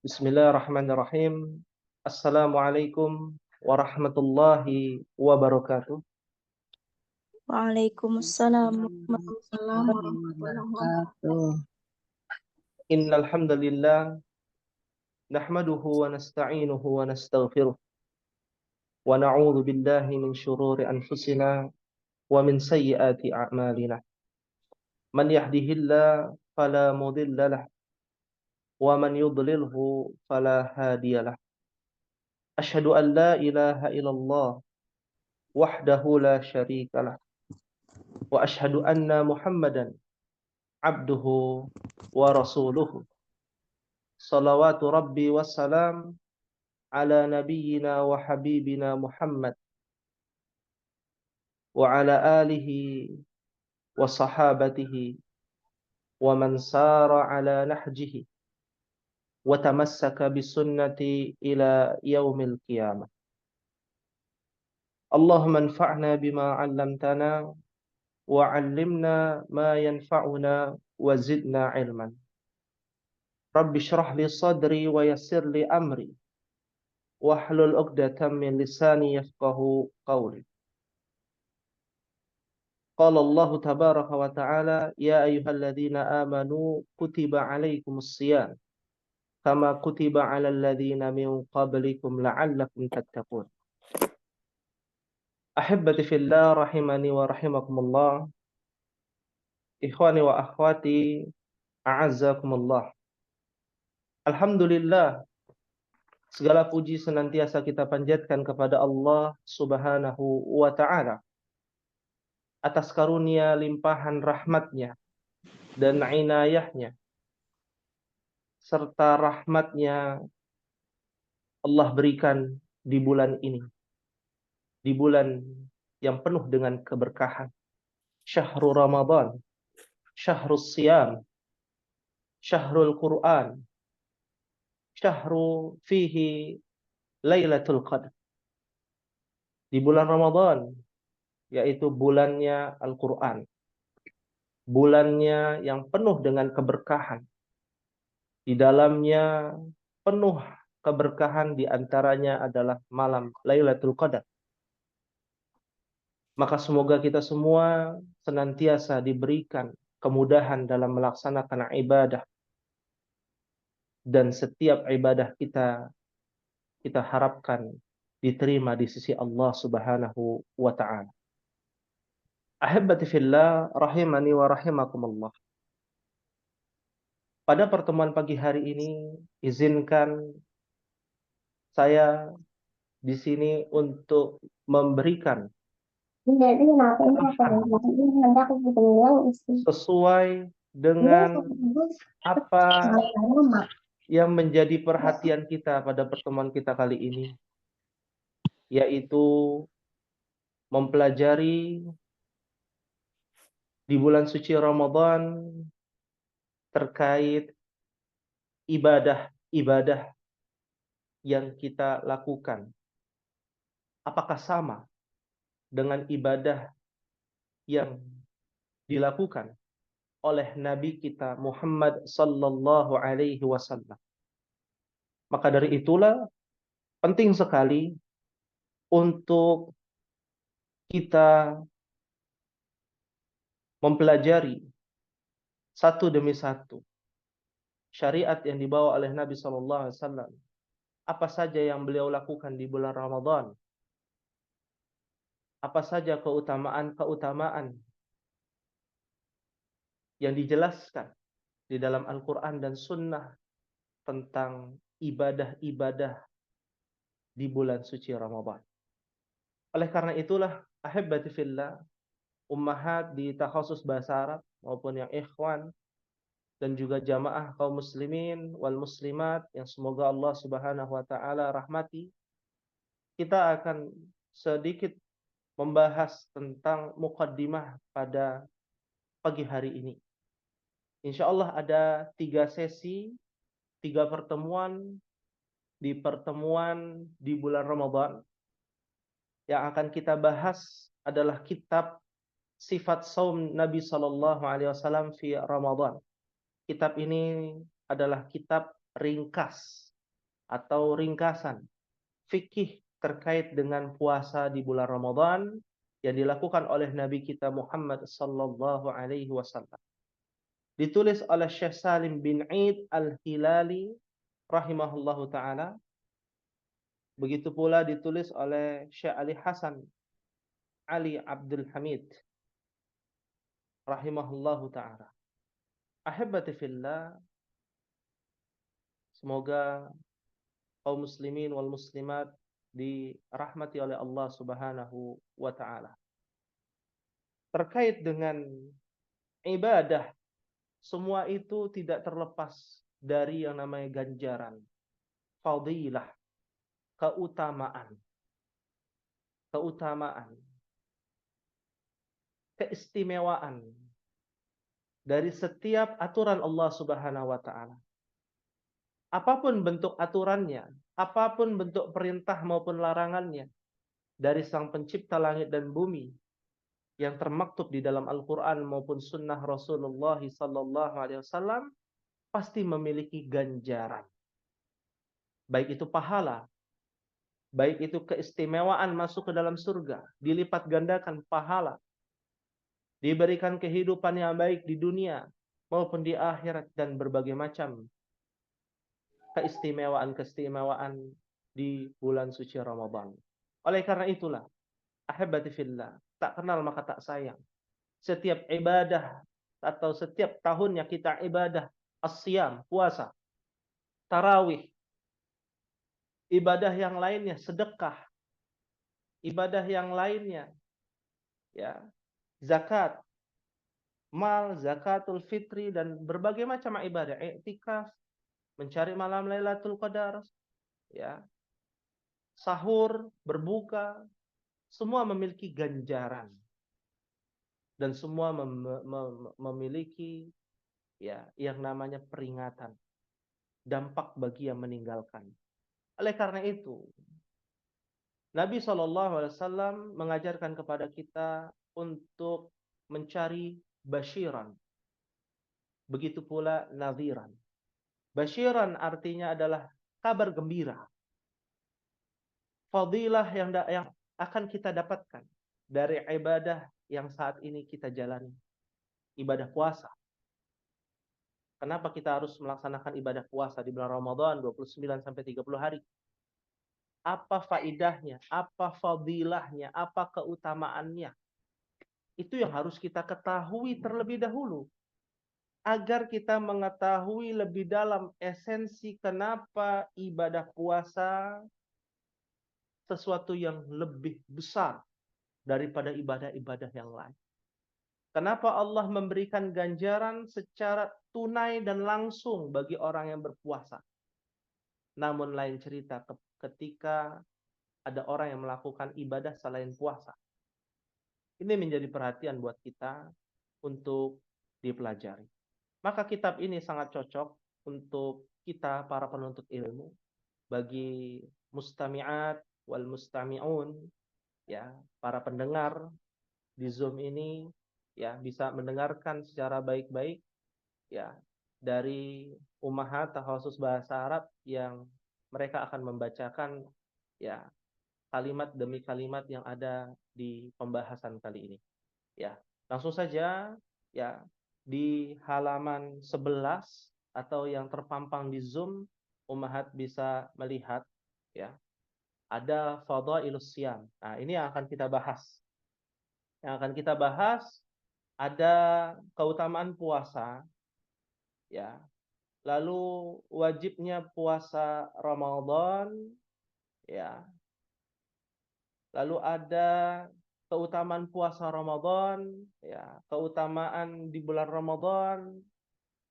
Bismillahirrahmanirrahim. Assalamualaikum warahmatullahi wabarakatuh. Waalaikumsalam Waalaikumsalam warahmatullahi wabarakatuh. Innal hamdalillah nahmaduhu wa nasta'inuhu wa nastaghfiruh wa na'udzu billahi min shururi anfusina wa min sayyiati a'malina. Man yahdihillahu fala mudilla lahu wa man yudlilhu fala hadiyalah. Asyhadu an la ilaha illallah wahdahu la syarikalah wa asyhadu anna Muhammadan abduhu wa rasuluhu. Salawatu Rabbi wassalam ala nabiyyina wa habibina Muhammad wa ala alihi wa sahabatihi wa man sara ala nahjihi wa tamassaka bisunnati ila yaumil qiyamah. Allahumma anfa'na bima 'allamtana wa 'allimna ma yanfa'una wa zidna ilman. Rabbi shrah li sadri wa yassir li amri wahlul 'uqdatam min lisani yafqahu qawli. Qala Allah tabaraka wa ta'ala ya ayyuhalladzina amanu kutiba 'alaikumus shiyam kama kutiba 'alal ladzina min qablikum la'allakum tattaqun. Ahibbati fillah rahimani wa rahimakumullah. Ikhwani wa akhwati a'azzakumullah. Alhamdulillah, segala puji senantiasa kita panjatkan kepada Allah Subhanahu wa ta'ala atas karunia limpahan rahmatnya dan inayahnya serta rahmatnya Allah berikan di bulan ini, di bulan yang penuh dengan keberkahan. Syahrul Ramadan, syahrul siyam, syahrul Quran, syahru fihi Lailatul Qadar. Di bulan Ramadan, yaitu bulannya Al-Quran, bulannya yang penuh dengan keberkahan. Di dalamnya penuh keberkahan, di antaranya adalah malam Lailatul Qadar. Maka semoga kita semua senantiasa diberikan kemudahan dalam melaksanakan ibadah, dan setiap ibadah kita harapkan diterima di sisi Allah Subhanahu wa ta'ala. Ahibbati fillah rahimani wa rahimakumullah. Pada pertemuan pagi hari ini, izinkan saya di sini untuk memberikan sesuai dengan apa yang menjadi perhatian kita pada pertemuan kita kali ini, yaitu mempelajari di bulan suci Ramadan terkait ibadah-ibadah yang kita lakukan. Apakah sama dengan ibadah yang dilakukan oleh Nabi kita Muhammad sallallahu alaihi wasallam? Maka dari itulah penting sekali untuk kita mempelajari satu demi satu syariat yang dibawa oleh Nabi sallallahu alaihi wasallam. Apa saja yang beliau lakukan di bulan Ramadan? Apa saja keutamaan-keutamaan yang dijelaskan di dalam Al-Quran dan Sunnah tentang ibadah-ibadah di bulan suci Ramadan. Oleh karena itulah, ahibbati fillah, ummahat di takhasus bahasa Arab maupun yang ikhwan dan juga jamaah kaum muslimin wal muslimat yang semoga Allah Subhanahu wa taala rahmati, kita akan sedikit membahas tentang muqaddimah pada pagi hari ini. Insya Allah ada 3 sesi, 3 pertemuan di pertemuan di bulan Ramadan. Yang akan kita bahas adalah kitab Sifat Saum Nabi Sallallahu Alaihi Wasallam fi Ramadan. Kitab ini adalah kitab ringkas atau ringkasan fikih terkait dengan puasa di bulan Ramadan yang dilakukan oleh Nabi kita Muhammad sallallahu alaihi wasallam. Ditulis oleh Syekh Salim bin Eid Al-Hilali rahimahullahu taala. Begitu pula ditulis oleh Syekh Ali Hasan Ali Abdul Hamid rahimahullahu taala. Ahibati fillah, semoga kaum muslimin wal muslimat dirahmati oleh Allah Subhanahu wa taala. Terkait dengan ibadah, semua itu tidak terlepas dari yang namanya ganjaran, fadilah, keutamaan, keutamaan, keistimewaan dari setiap aturan Allah Subhanahu wa taala. Apapun bentuk aturannya, apapun bentuk perintah maupun larangannya dari Sang Pencipta langit dan bumi yang termaktub di dalam Al-Qur'an maupun sunnah Rasulullah sallallahu alaihi wasallam pasti memiliki ganjaran. Baik itu pahala, baik itu keistimewaan masuk ke dalam surga, dilipat gandakan pahala, diberikan kehidupan yang baik di dunia maupun di akhirat, dan berbagai macam keistimewaan-keistimewaan di bulan suci Ramadan. Oleh karena itulah, ahibati fillah, tak kenal maka tak sayang. Setiap ibadah atau setiap tahunnya kita ibadah as-siyam, puasa, tarawih, ibadah yang lainnya, sedekah, ibadah yang lainnya, ya, zakat, mal, zakatul fitri, dan berbagai macam ibadah, i'tikaf, mencari malam Lailatul Qadar, ya, sahur, berbuka, semua memiliki ganjaran dan semua memiliki ya yang namanya peringatan, dampak bagi yang meninggalkan. Oleh karena itu, Nabi SAW mengajarkan kepada kita untuk mencari basyiran, begitu pula nadhiran. Basyiran artinya adalah kabar gembira, fadilah yang akan kita dapatkan dari ibadah yang saat ini kita jalani, ibadah puasa. Kenapa kita harus melaksanakan ibadah puasa di bulan Ramadan 29 sampai 30 hari? Apa faidahnya? Apa fadilahnya? Apa keutamaannya? Itu yang harus kita ketahui terlebih dahulu. Agar kita mengetahui lebih dalam esensi kenapa ibadah puasa sesuatu yang lebih besar daripada ibadah-ibadah yang lain. Kenapa Allah memberikan ganjaran secara tunai dan langsung bagi orang yang berpuasa? Namun lain cerita ketika ada orang yang melakukan ibadah selain puasa. Ini menjadi perhatian buat kita untuk dipelajari. Maka kitab ini sangat cocok untuk kita para penuntut ilmu, bagi mustami'at wal mustami'un, ya, para pendengar di Zoom ini, ya, bisa mendengarkan secara baik-baik, ya, dari ummahat khusus bahasa Arab yang mereka akan membacakan, ya, kalimat demi kalimat yang ada di pembahasan kali ini. Ya, langsung saja, ya, di halaman 11 atau yang terpampang di Zoom, ummahat bisa melihat, ya, ada fadhailus shiyam. Nah, ini yang akan kita bahas. Yang akan kita bahas ada keutamaan puasa, ya. Lalu wajibnya puasa Ramadan, ya. Lalu ada keutamaan puasa Ramadan, ya, keutamaan di bulan Ramadan,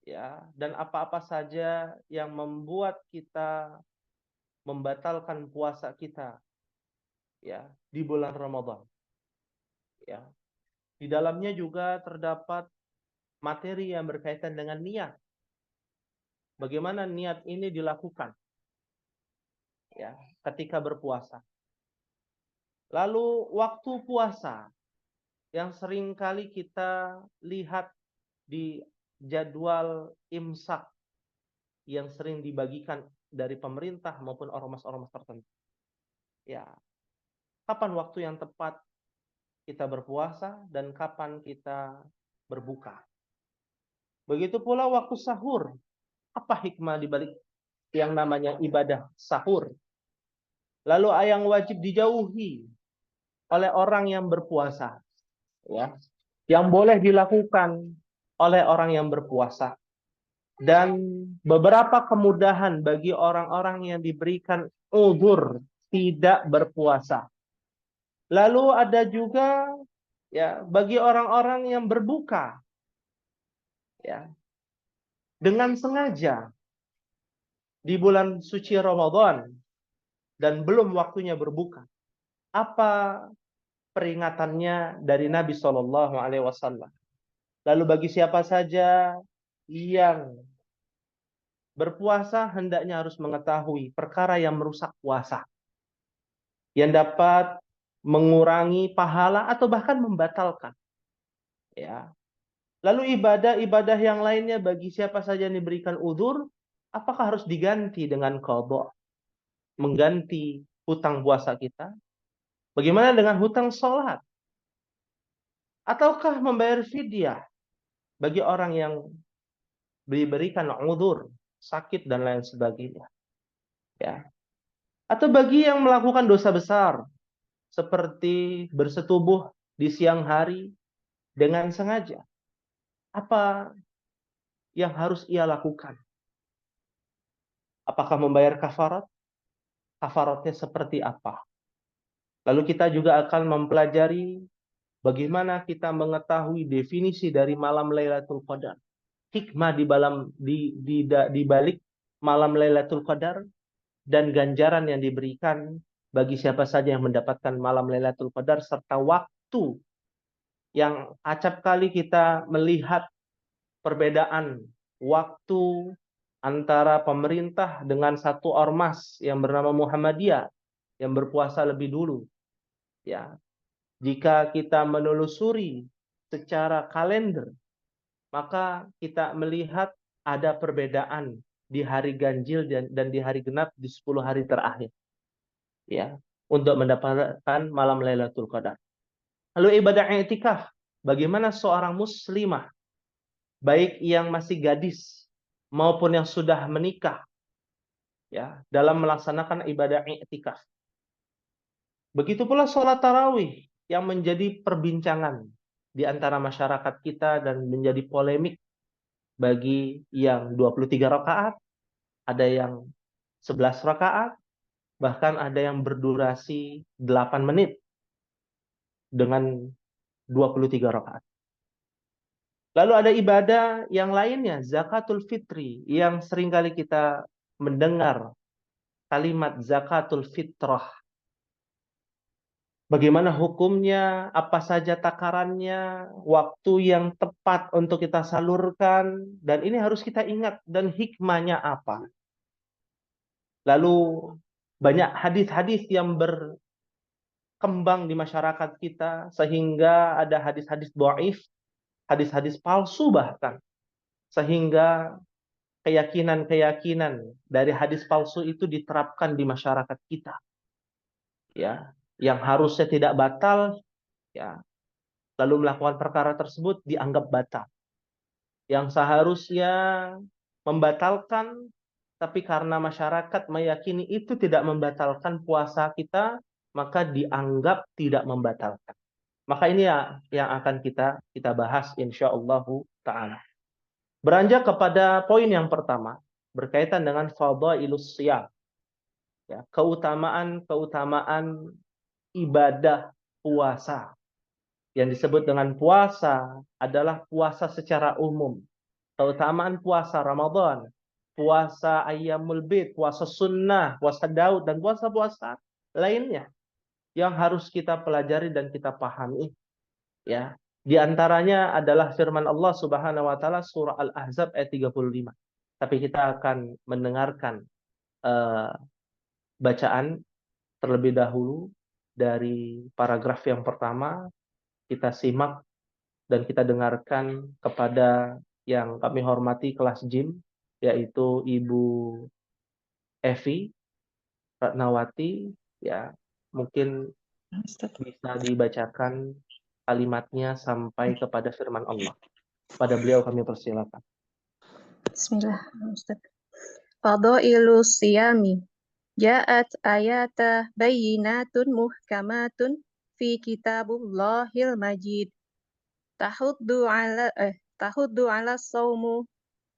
ya, dan apa-apa saja yang membuat kita membatalkan puasa kita, ya, di bulan Ramadan, ya. Di dalamnya juga terdapat materi yang berkaitan dengan niat. Bagaimana niat ini dilakukan, ya, ketika berpuasa. Lalu waktu puasa yang sering kali kita lihat di jadwal imsak, yang sering dibagikan dari pemerintah maupun ormas-ormas tertentu. Ya, kapan waktu yang tepat kita berpuasa dan kapan kita berbuka. Begitu pula waktu sahur. Apa hikmah di balik yang namanya ibadah sahur? Lalu yang wajib dijauhi oleh orang yang berpuasa, ya. Yang boleh dilakukan oleh orang yang berpuasa, dan beberapa kemudahan bagi orang-orang yang diberikan uzur tidak berpuasa. Lalu ada juga ya bagi orang-orang yang berbuka ya dengan sengaja di bulan suci Ramadan dan belum waktunya berbuka. Apa peringatannya dari Nabi Shallallahu Alaihi Wasallam? Lalu bagi siapa saja yang berpuasa hendaknya harus mengetahui perkara yang merusak puasa, yang dapat mengurangi pahala atau bahkan membatalkan. Ya. Lalu ibadah-ibadah yang lainnya bagi siapa saja yang diberikan udzur, apakah harus diganti dengan qadha, mengganti hutang puasa kita? Bagaimana dengan hutang sholat? Ataukah membayar fidyah bagi orang yang diberikan udzur, sakit dan lain sebagainya? Ya. Atau bagi yang melakukan dosa besar, seperti bersetubuh di siang hari dengan sengaja, apa yang harus ia lakukan? Apakah membayar kafarat? Kafaratnya seperti apa? Lalu kita juga akan mempelajari bagaimana kita mengetahui definisi dari malam Lailatul Qadar. Hikmah di balik malam Lailatul Qadar dan ganjaran yang diberikan bagi siapa saja yang mendapatkan malam Lailatul Qadar, serta waktu yang acap kali kita melihat perbedaan waktu antara pemerintah dengan satu ormas yang bernama Muhammadiyah yang berpuasa lebih dulu. Ya, jika kita menelusuri secara kalender, maka kita melihat ada perbedaan di hari ganjil dan di hari genap di 10 hari terakhir. Ya, untuk mendapatkan malam Lailatul Qadar. Lalu ibadah i'tikaf, bagaimana seorang muslimah baik yang masih gadis maupun yang sudah menikah ya dalam melaksanakan ibadah i'tikaf. Begitu pula sholat tarawih yang menjadi perbincangan di antara masyarakat kita dan menjadi polemik bagi yang 23 rakaat, ada yang 11 rakaat, bahkan ada yang berdurasi 8 menit dengan 23 rakaat. Lalu ada ibadah yang lainnya, zakatul fitri, yang seringkali kita mendengar kalimat zakatul fitrah. Bagaimana hukumnya, apa saja takarannya, waktu yang tepat untuk kita salurkan, dan ini harus kita ingat, dan hikmahnya apa. Lalu banyak hadis-hadis yang berkembang di masyarakat kita, sehingga ada hadis-hadis dhaif, hadis-hadis palsu bahkan, sehingga keyakinan-keyakinan dari hadis palsu itu diterapkan di masyarakat kita. Ya, yang harusnya tidak batal, ya, lalu melakukan perkara tersebut dianggap batal. Yang seharusnya membatalkan, tapi karena masyarakat meyakini itu tidak membatalkan puasa kita, maka dianggap tidak membatalkan. Maka ini ya yang akan kita bahas insyaallah ta'ala. Beranjak kepada poin yang pertama, berkaitan dengan fadhailus shiyam. Ya, keutamaan ibadah puasa. Yang disebut dengan puasa adalah puasa secara umum. Keutamaan puasa Ramadan, puasa Ayyamul Bid, puasa sunnah, puasa Daud, dan puasa-puasa lainnya yang harus kita pelajari dan kita pahami. Ya, di antaranya adalah firman Allah Subhanahu wa taala surah Al-Ahzab ayat 35. Tapi kita akan mendengarkan bacaan terlebih dahulu dari paragraf yang pertama. Kita simak dan kita dengarkan kepada yang kami hormati kelas jim yaitu Ibu Evi Ratnawati, ya mungkin Ustaz. bisa dibacakan kalimatnya sampai kepada firman Allah. Pada beliau kami persilakan. Bismillah, Ustaz. Fadailus siyami. Ja'at ayata bayyinatun muhkamatun fi kitabullahil majid. Tahuddu ala saumu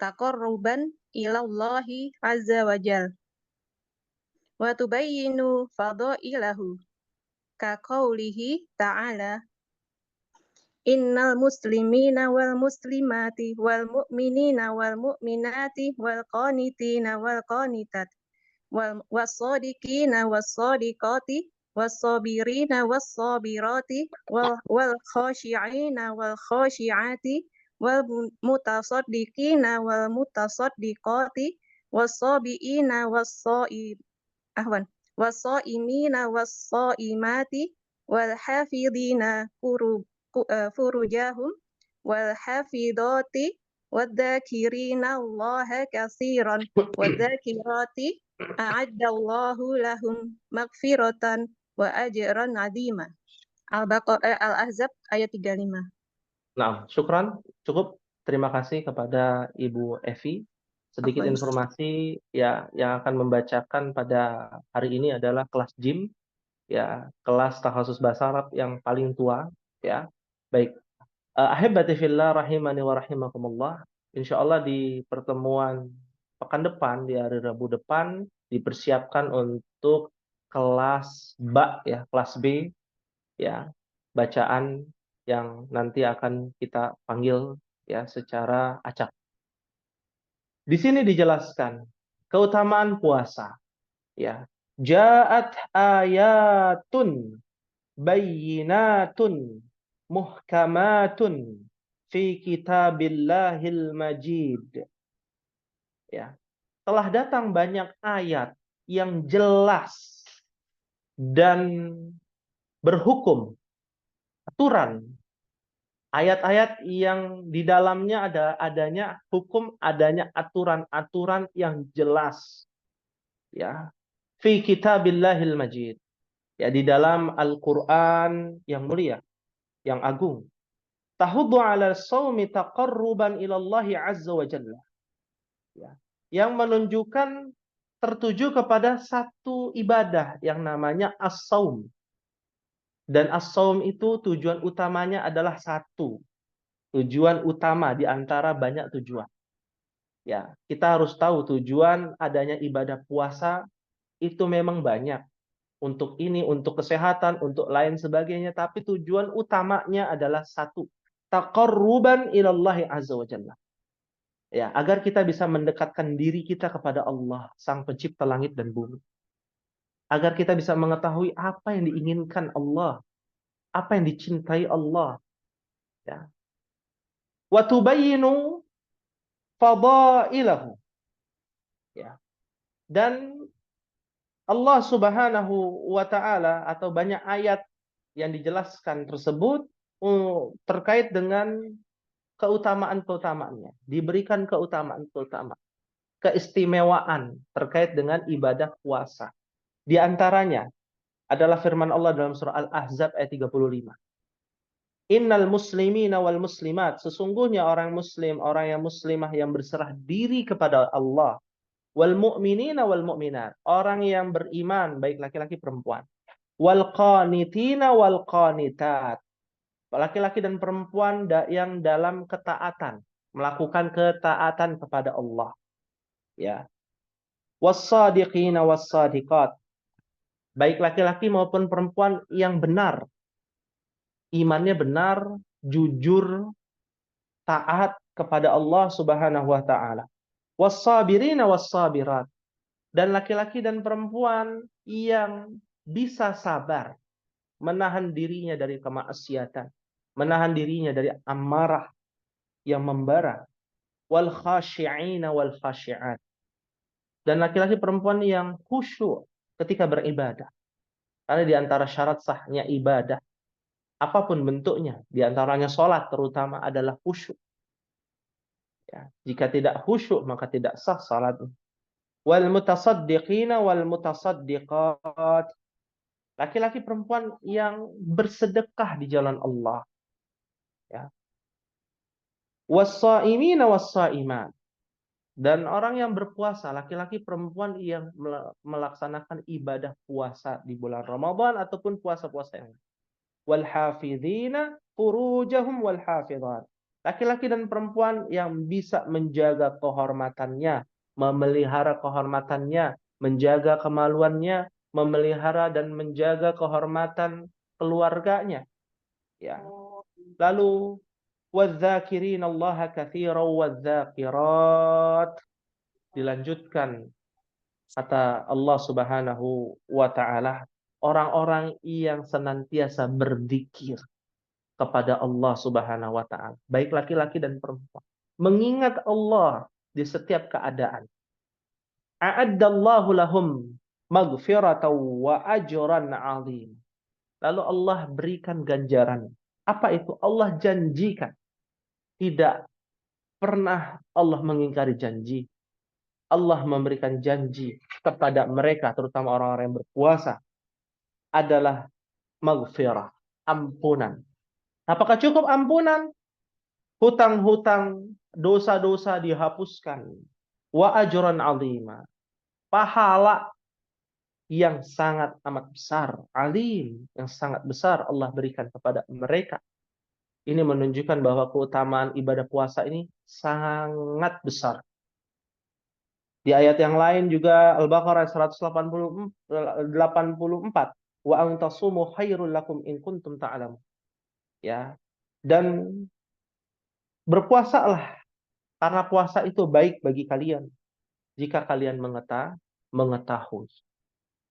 taqarruban ilallahi azza wa jal. Wa tubayyinu fadailahu. Ka qawlihi ta'ala. Innal muslimina wal muslimati wal mu'minina wal mu'minati wal qanitina wal qanitat was-sadiqina was-sadiqati was-sabirina was-sabirati wal khashi'ina wal khashi'ati wal mutasaddiqina wal mutasaddiqati was-sabiina was-saimina was-saimati wal hafidhina furujahum wal hafidhati wadh-dhakirina Allaha katsiran wadh-dhakirati a'addallahu lahum maghfiratan wa ajran 'azima. Al-Ahzab ayat 35. Nah, syukran. Cukup. Terima kasih kepada Ibu Evi. Sedikit Afwan. informasi ya yang akan membacakan pada hari ini adalah kelas JIM, ya kelas Takhasus Bahasa Arab yang paling tua, ya. Baik. Ahibati fillah rahimani wa rahimakumullah. Insyaallah di pertemuan pekan depan, di hari Rabu depan dipersiapkan untuk kelas ya, kelas B, ya, bacaan yang nanti akan kita panggil ya secara acak. Di sini dijelaskan keutamaan puasa, ya. Ja'at ayatun bayyinatun muhkamatun fi kitabillahil majid. Ya. Telah datang banyak ayat yang jelas dan berhukum, aturan, ayat-ayat yang di dalamnya adanya hukum, adanya aturan-aturan yang jelas, ya, fi kitabillahil majid, ya, di dalam Al-Qur'an yang mulia, yang agung. Tahuddu 'ala shaumi taqarruban ilallahi azza wa jalla, ya, yang menunjukkan tertuju kepada satu ibadah yang namanya as-shaum. Dan as-shaum itu tujuan utamanya adalah satu. Tujuan utama di antara banyak tujuan. Ya, kita harus tahu tujuan adanya ibadah puasa itu memang banyak. Untuk ini, untuk kesehatan, untuk lain sebagainya. Tapi tujuan utamanya adalah satu. Taqarruban ilallahi azza wa jalla. Ya, agar kita bisa mendekatkan diri kita kepada Allah, Sang Pencipta langit dan bumi. Agar kita bisa mengetahui apa yang diinginkan Allah, apa yang dicintai Allah. Ya. Wa tubayyinu fadailahu. Ya. Dan Allah Subhanahu wa taala atau banyak ayat yang dijelaskan tersebut terkait dengan keutamaan-keutamaannya, diberikan keutamaan-keutamaan, keistimewaan terkait dengan ibadah puasa. Di antaranya adalah firman Allah dalam surah Al-Ahzab ayat 35. Innal muslimina wal muslimat, sesungguhnya orang muslim, orang yang muslimah yang berserah diri kepada Allah, wal mu'minina wal mu'minat, orang yang beriman baik laki-laki perempuan, wal qanitina wal qanitat, laki-laki dan perempuan yang dalam ketaatan, melakukan ketaatan kepada Allah, ya. Was-sadiqina was-sadiqat, baik laki-laki maupun perempuan yang benar, imannya benar, jujur, taat kepada Allah Subhanahu wa taala. Was-sabirina was-sabirat, dan laki-laki dan perempuan yang bisa sabar, menahan dirinya dari kemaksiatan, menahan dirinya dari amarah yang membara. Wal khashi'ina wal khashi'at, dan laki-laki perempuan yang khusyuk ketika beribadah. Karena di antara syarat sahnya ibadah, apapun bentuknya, di antaranya sholat terutama adalah khusyuk. Ya, jika tidak khusyuk maka tidak sah salat. Wal mutasaddiqina wal mutasaddiqat. Laki-laki perempuan yang bersedekah di jalan Allah. Ya. Was-shaimina was-shaimat. Dan orang yang berpuasa, laki-laki perempuan yang melaksanakan ibadah puasa di bulan Ramadan ataupun puasa-puasa yang lain. Wal hafidhina furujahum wal hafidhat. Laki-laki dan perempuan yang bisa menjaga kehormatannya, memelihara kehormatannya, menjaga kemaluannya, memelihara dan menjaga kehormatan keluarganya. Ya. Lalu wadzakirin Allah katsiran wadzakirat. Dilanjutkan kata Allah Subhanahu wa taala, orang-orang yang senantiasa berzikir kepada Allah Subhanahu wa taala, baik laki-laki dan perempuan, mengingat Allah di setiap keadaan. A'addallahu lahum maghfiratan wa ajran 'azim. Lalu Allah berikan ganjaran. Apa itu? Allah janjikan. Tidak pernah Allah mengingkari janji. Allah memberikan janji kepada mereka, terutama orang-orang yang berpuasa, adalah maghfirah, ampunan. Apakah cukup ampunan? Hutang-hutang, dosa-dosa dihapuskan. Wa ajran 'azima. Pahala yang sangat amat besar, alim, yang sangat besar Allah berikan kepada mereka. Ini menunjukkan bahwa keutamaan ibadah puasa ini sangat besar. Di ayat yang lain juga Al-Baqarah 184, wa antasumu khairul lakum in kuntum ta'lamun. Ya. Dan berpuasalah karena puasa itu baik bagi kalian jika kalian mengetahui.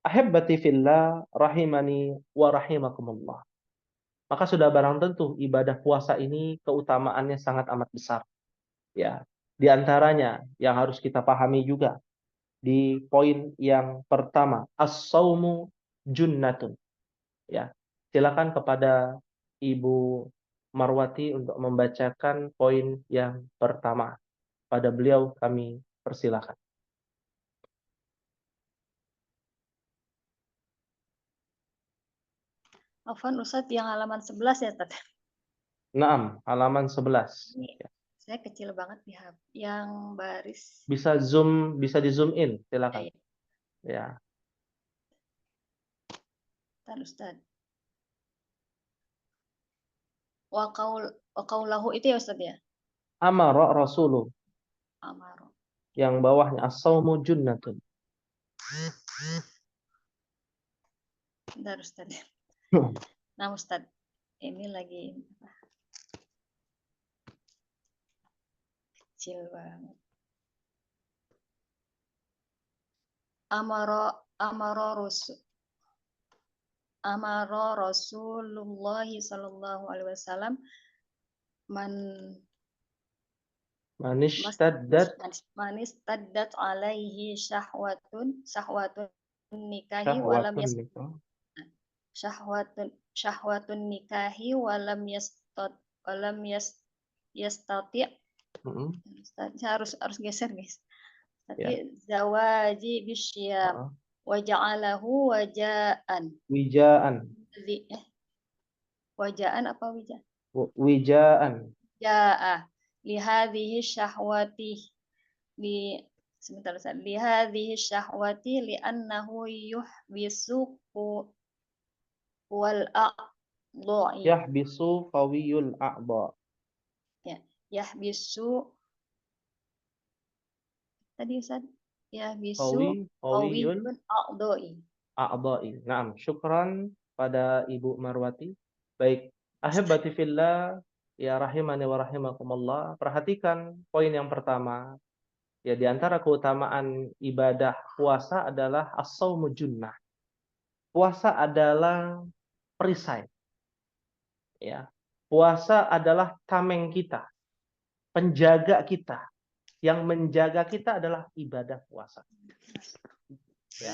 Ahibbati fillah rahimani wa rahimakumullah. Maka sudah barang tentu ibadah puasa ini keutamaannya sangat amat besar. Ya. Di antaranya yang harus kita pahami juga di poin yang pertama, as-saumu junnatun. Ya. Silakan kepada Ibu Marwati untuk membacakan poin yang pertama. Pada beliau kami persilakan. Afwan Ustadz yang halaman 11 ya Ustadz. Naam, halaman 11. Ini saya kecil banget di HP. Yang baris. Bisa di zoom in, silakan. Ya. Ustadz. Wa qaulahu itu ya Ustadz ya? Amara Rasuluh. Amaro. Yang bawahnya as-saumu junnatun. Bentar Ustadz. Nah Ustadz, ini lagi kecil banget. Amaro Rasulullah sallallahu alaihi wasallam manistaddat alaihi syahwatun nikahi syahwatun nikahi walam yastati. Harus geser guys. Tapi zawaji bisyam wa ja'alahu wajaan. Wajaan apa wija? Wijaan. Ja'a lihadhihi syahwati lihadhihi syahwati li'annahu yuhbisu wal a'dha'i. Yahbisu qawiyul a'dha. Ya, yahbisu tadi Ustaz, yahbisu qawiyul a'dha'i. Naam, syukran pada Ibu Marwati. Baik, ahibati fillah, ya rahimani wa rahimakumullah. Perhatikan poin yang pertama. Ya, di antara keutamaan ibadah puasa adalah as-saumu junnah. Puasa adalah perisai. Ya. Puasa adalah tameng kita, penjaga kita. Yang menjaga kita adalah ibadah puasa. Ya.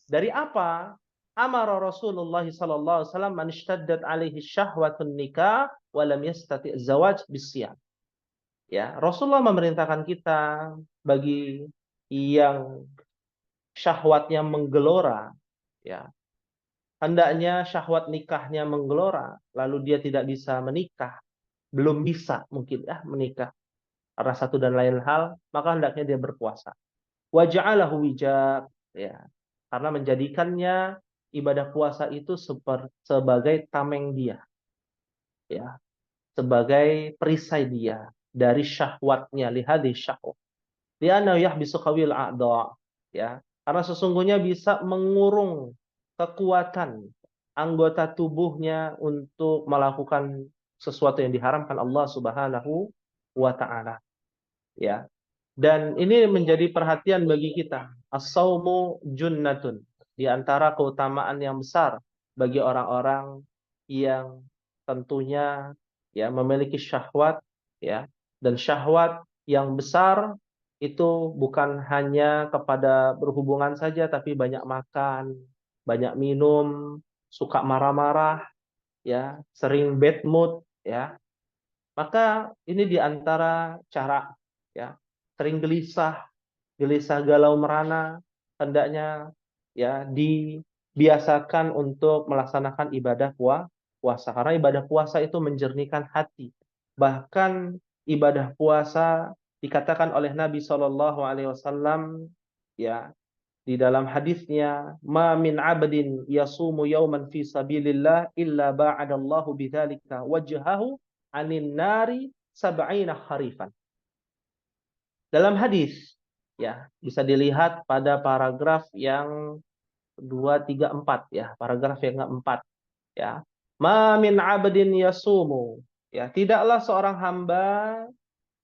Dari apa? Amara Rasulullah sallallahu alaihi wasallam man ishtaddat alaihi syahwatun nikah wa lam yastati' zawaj bisyam. Ya, Rasulullah memerintahkan kita bagi yang syahwatnya menggelora, ya, hendaknya syahwat nikahnya menggelora, lalu dia tidak bisa menikah, belum bisa mungkin menikah karena satu dan lain hal, maka hendaknya dia berpuasa. Wa ja'alahu wija, ya, karena menjadikannya ibadah puasa itu sebagai tameng dia, ya, sebagai perisai dia dari syahwatnya, lihadhi syahwat. Li'annahu yahbisu qawil a'dha, ya. Karena sesungguhnya bisa mengurung kekuatan anggota tubuhnya untuk melakukan sesuatu yang diharamkan Allah Subhanahu wa taala, ya. Dan ini menjadi perhatian bagi kita. As-saumu junnatun. Di antara keutamaan yang besar bagi orang-orang yang tentunya ya memiliki syahwat, ya. Dan syahwat yang besar itu bukan hanya kepada berhubungan saja, tapi banyak makan, banyak minum, suka marah-marah, ya, sering bad mood, ya. Maka ini di antara cara, ya, sering gelisah, gelisah galau merana, hendaknya ya dibiasakan untuk melaksanakan ibadah puasa. Karena ibadah puasa itu menjernihkan hati. Bahkan ibadah puasa dikatakan oleh Nabi Shallallahu Alaihi Wasallam, ya, di dalam hadisnya, ma min abdin yasumu yauman fi sabilillah illa ba'adallahu bidzalika wajhahu anin nari sab'ina kharifan. Dalam hadis, ya, bisa dilihat pada paragraf yang 2, 3, 4, ya, paragraf yang keempat, ya. Ma min abdin yasumu, ya, tidaklah seorang hamba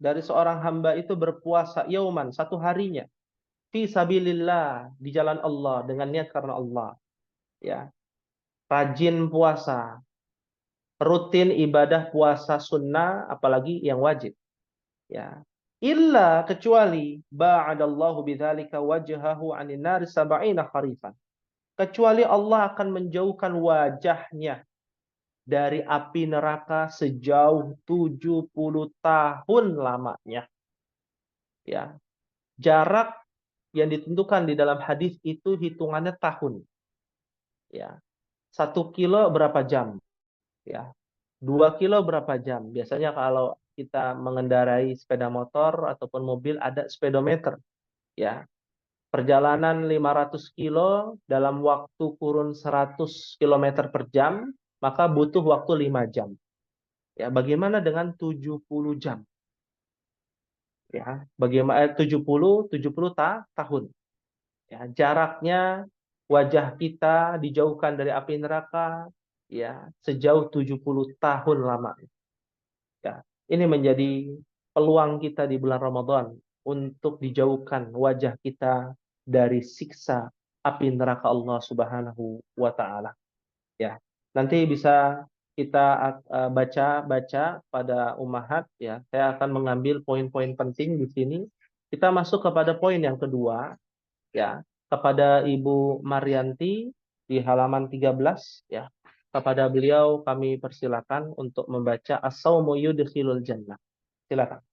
dari seorang hamba itu berpuasa yauman, satu harinya, fi sabilillah, di jalan Allah dengan niat karena Allah, ya. Rajin puasa, rutin ibadah puasa sunnah, apalagi yang wajib, ya. Illa, kecuali ba'adallahu bidzalika wajhahu 'anil nar sab'ina kharifan. Kecuali Allah akan menjauhkan wajahnya dari api neraka sejauh 70 tahun lamanya. Ya. Jarak yang ditentukan di dalam hadis itu hitungannya tahun. Ya. 1 kilo berapa jam? Ya. 2 kilo berapa jam? Biasanya kalau kita mengendarai sepeda motor ataupun mobil ada speedometer, ya. Perjalanan 500 kilo dalam waktu kurun 100 kilometer per jam, maka butuh waktu 5 jam. Ya, bagaimana dengan 70 jam? Ya, bagaimana 70 tahun. Ya, jaraknya wajah kita dijauhkan dari api neraka, ya, sejauh 70 tahun lama. Ya, ini menjadi peluang kita di bulan Ramadan untuk dijauhkan wajah kita dari siksa api neraka Allah Subhanahu wa taala. Ya. Nanti bisa kita baca-baca pada ummahat, ya. Saya akan mengambil poin-poin penting di sini. Kita masuk kepada poin yang kedua, ya. Kepada Ibu Maryanti di halaman 13, ya. Kepada beliau kami persilakan untuk membaca As-Saumu Yudkhilul Jannah. Silakan.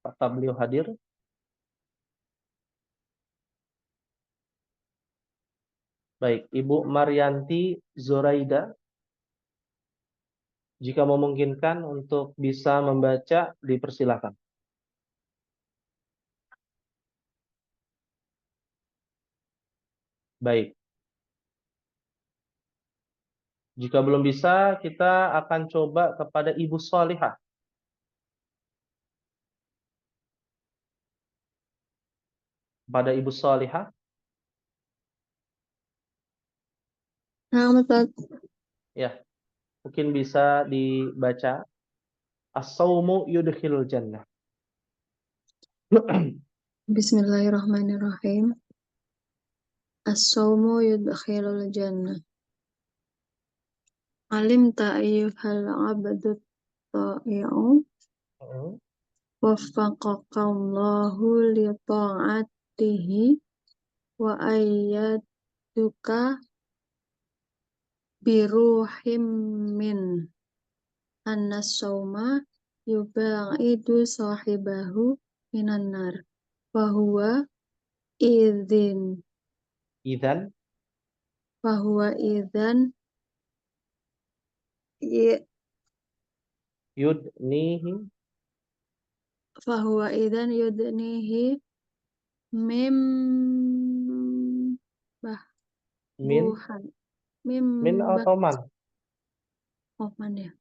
Apakah beliau hadir? Baik, Ibu Maryanti Zoraida, jika memungkinkan untuk bisa membaca, dipersilakan. Baik. Jika belum bisa, kita akan coba kepada Ibu Solihah. Pada Ibu Solihah. Nah, Ustaz. Ya, mungkin bisa dibaca. As-sawmu yudkhilul jannah. Bismillahirrahmanirrahim. As-sawmu yudkhilul jannah. Alimta ayyuhal abdu ta'i'u waffaqakallahu li ta'atihi wa ayyatuka biruhim min anna sauma yubaidu sahibahu minan nar fahuwa idzin Idzan fahuwa idzan i- yudnihi fahuwa idzan yudnihi mim min buhan mim min atau man? man ya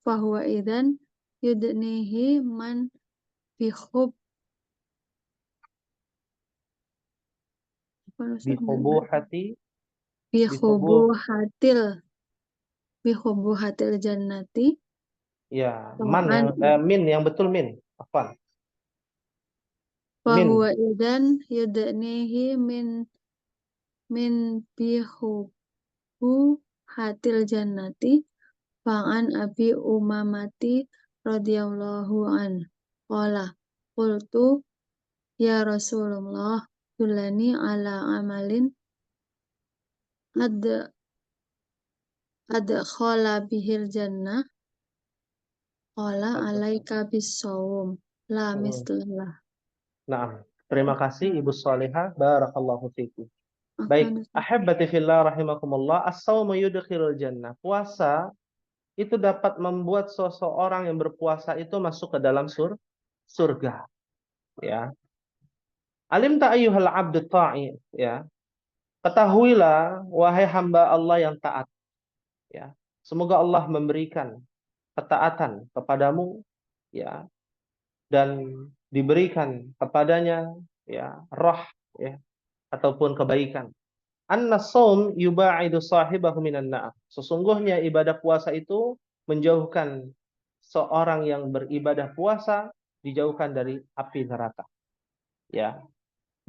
fahuwa idzan yudnihi man bihub Bihubuhati bihubuh bihubuhatil bihubuhatil jannati ya man Tawan yang min yang betul min. Afwan. Min fahuwa idzan yudnihi min bihubu hatil jannati fa'an abi umamati radhiyallahu an qala qultu ya Rasulullah dullani ala amalin ad adkhala bihil jannah qala alaika bisawm la mislah Nah, terima kasih Ibu Salihah. Barakallahu fikum. Baik, ahibbati fillah rahimakumullah, as-saumu yudkhilul jannah. Puasa itu dapat membuat seseorang yang berpuasa itu masuk ke dalam surga, ya. Alim ta ayyuhal abdu ta'i, ya. Ketahuilah wahai hamba Allah yang taat, ya. Semoga Allah memberikan ketaatan kepadamu, ya, dan diberikan kepadanya, ya, roh, ya, ataupun kebaikan. An-nasawm yuba'idu sahibahu minan nar. Sesungguhnya ibadah puasa itu menjauhkan seorang yang beribadah puasa dijauhkan dari api neraka. Ya.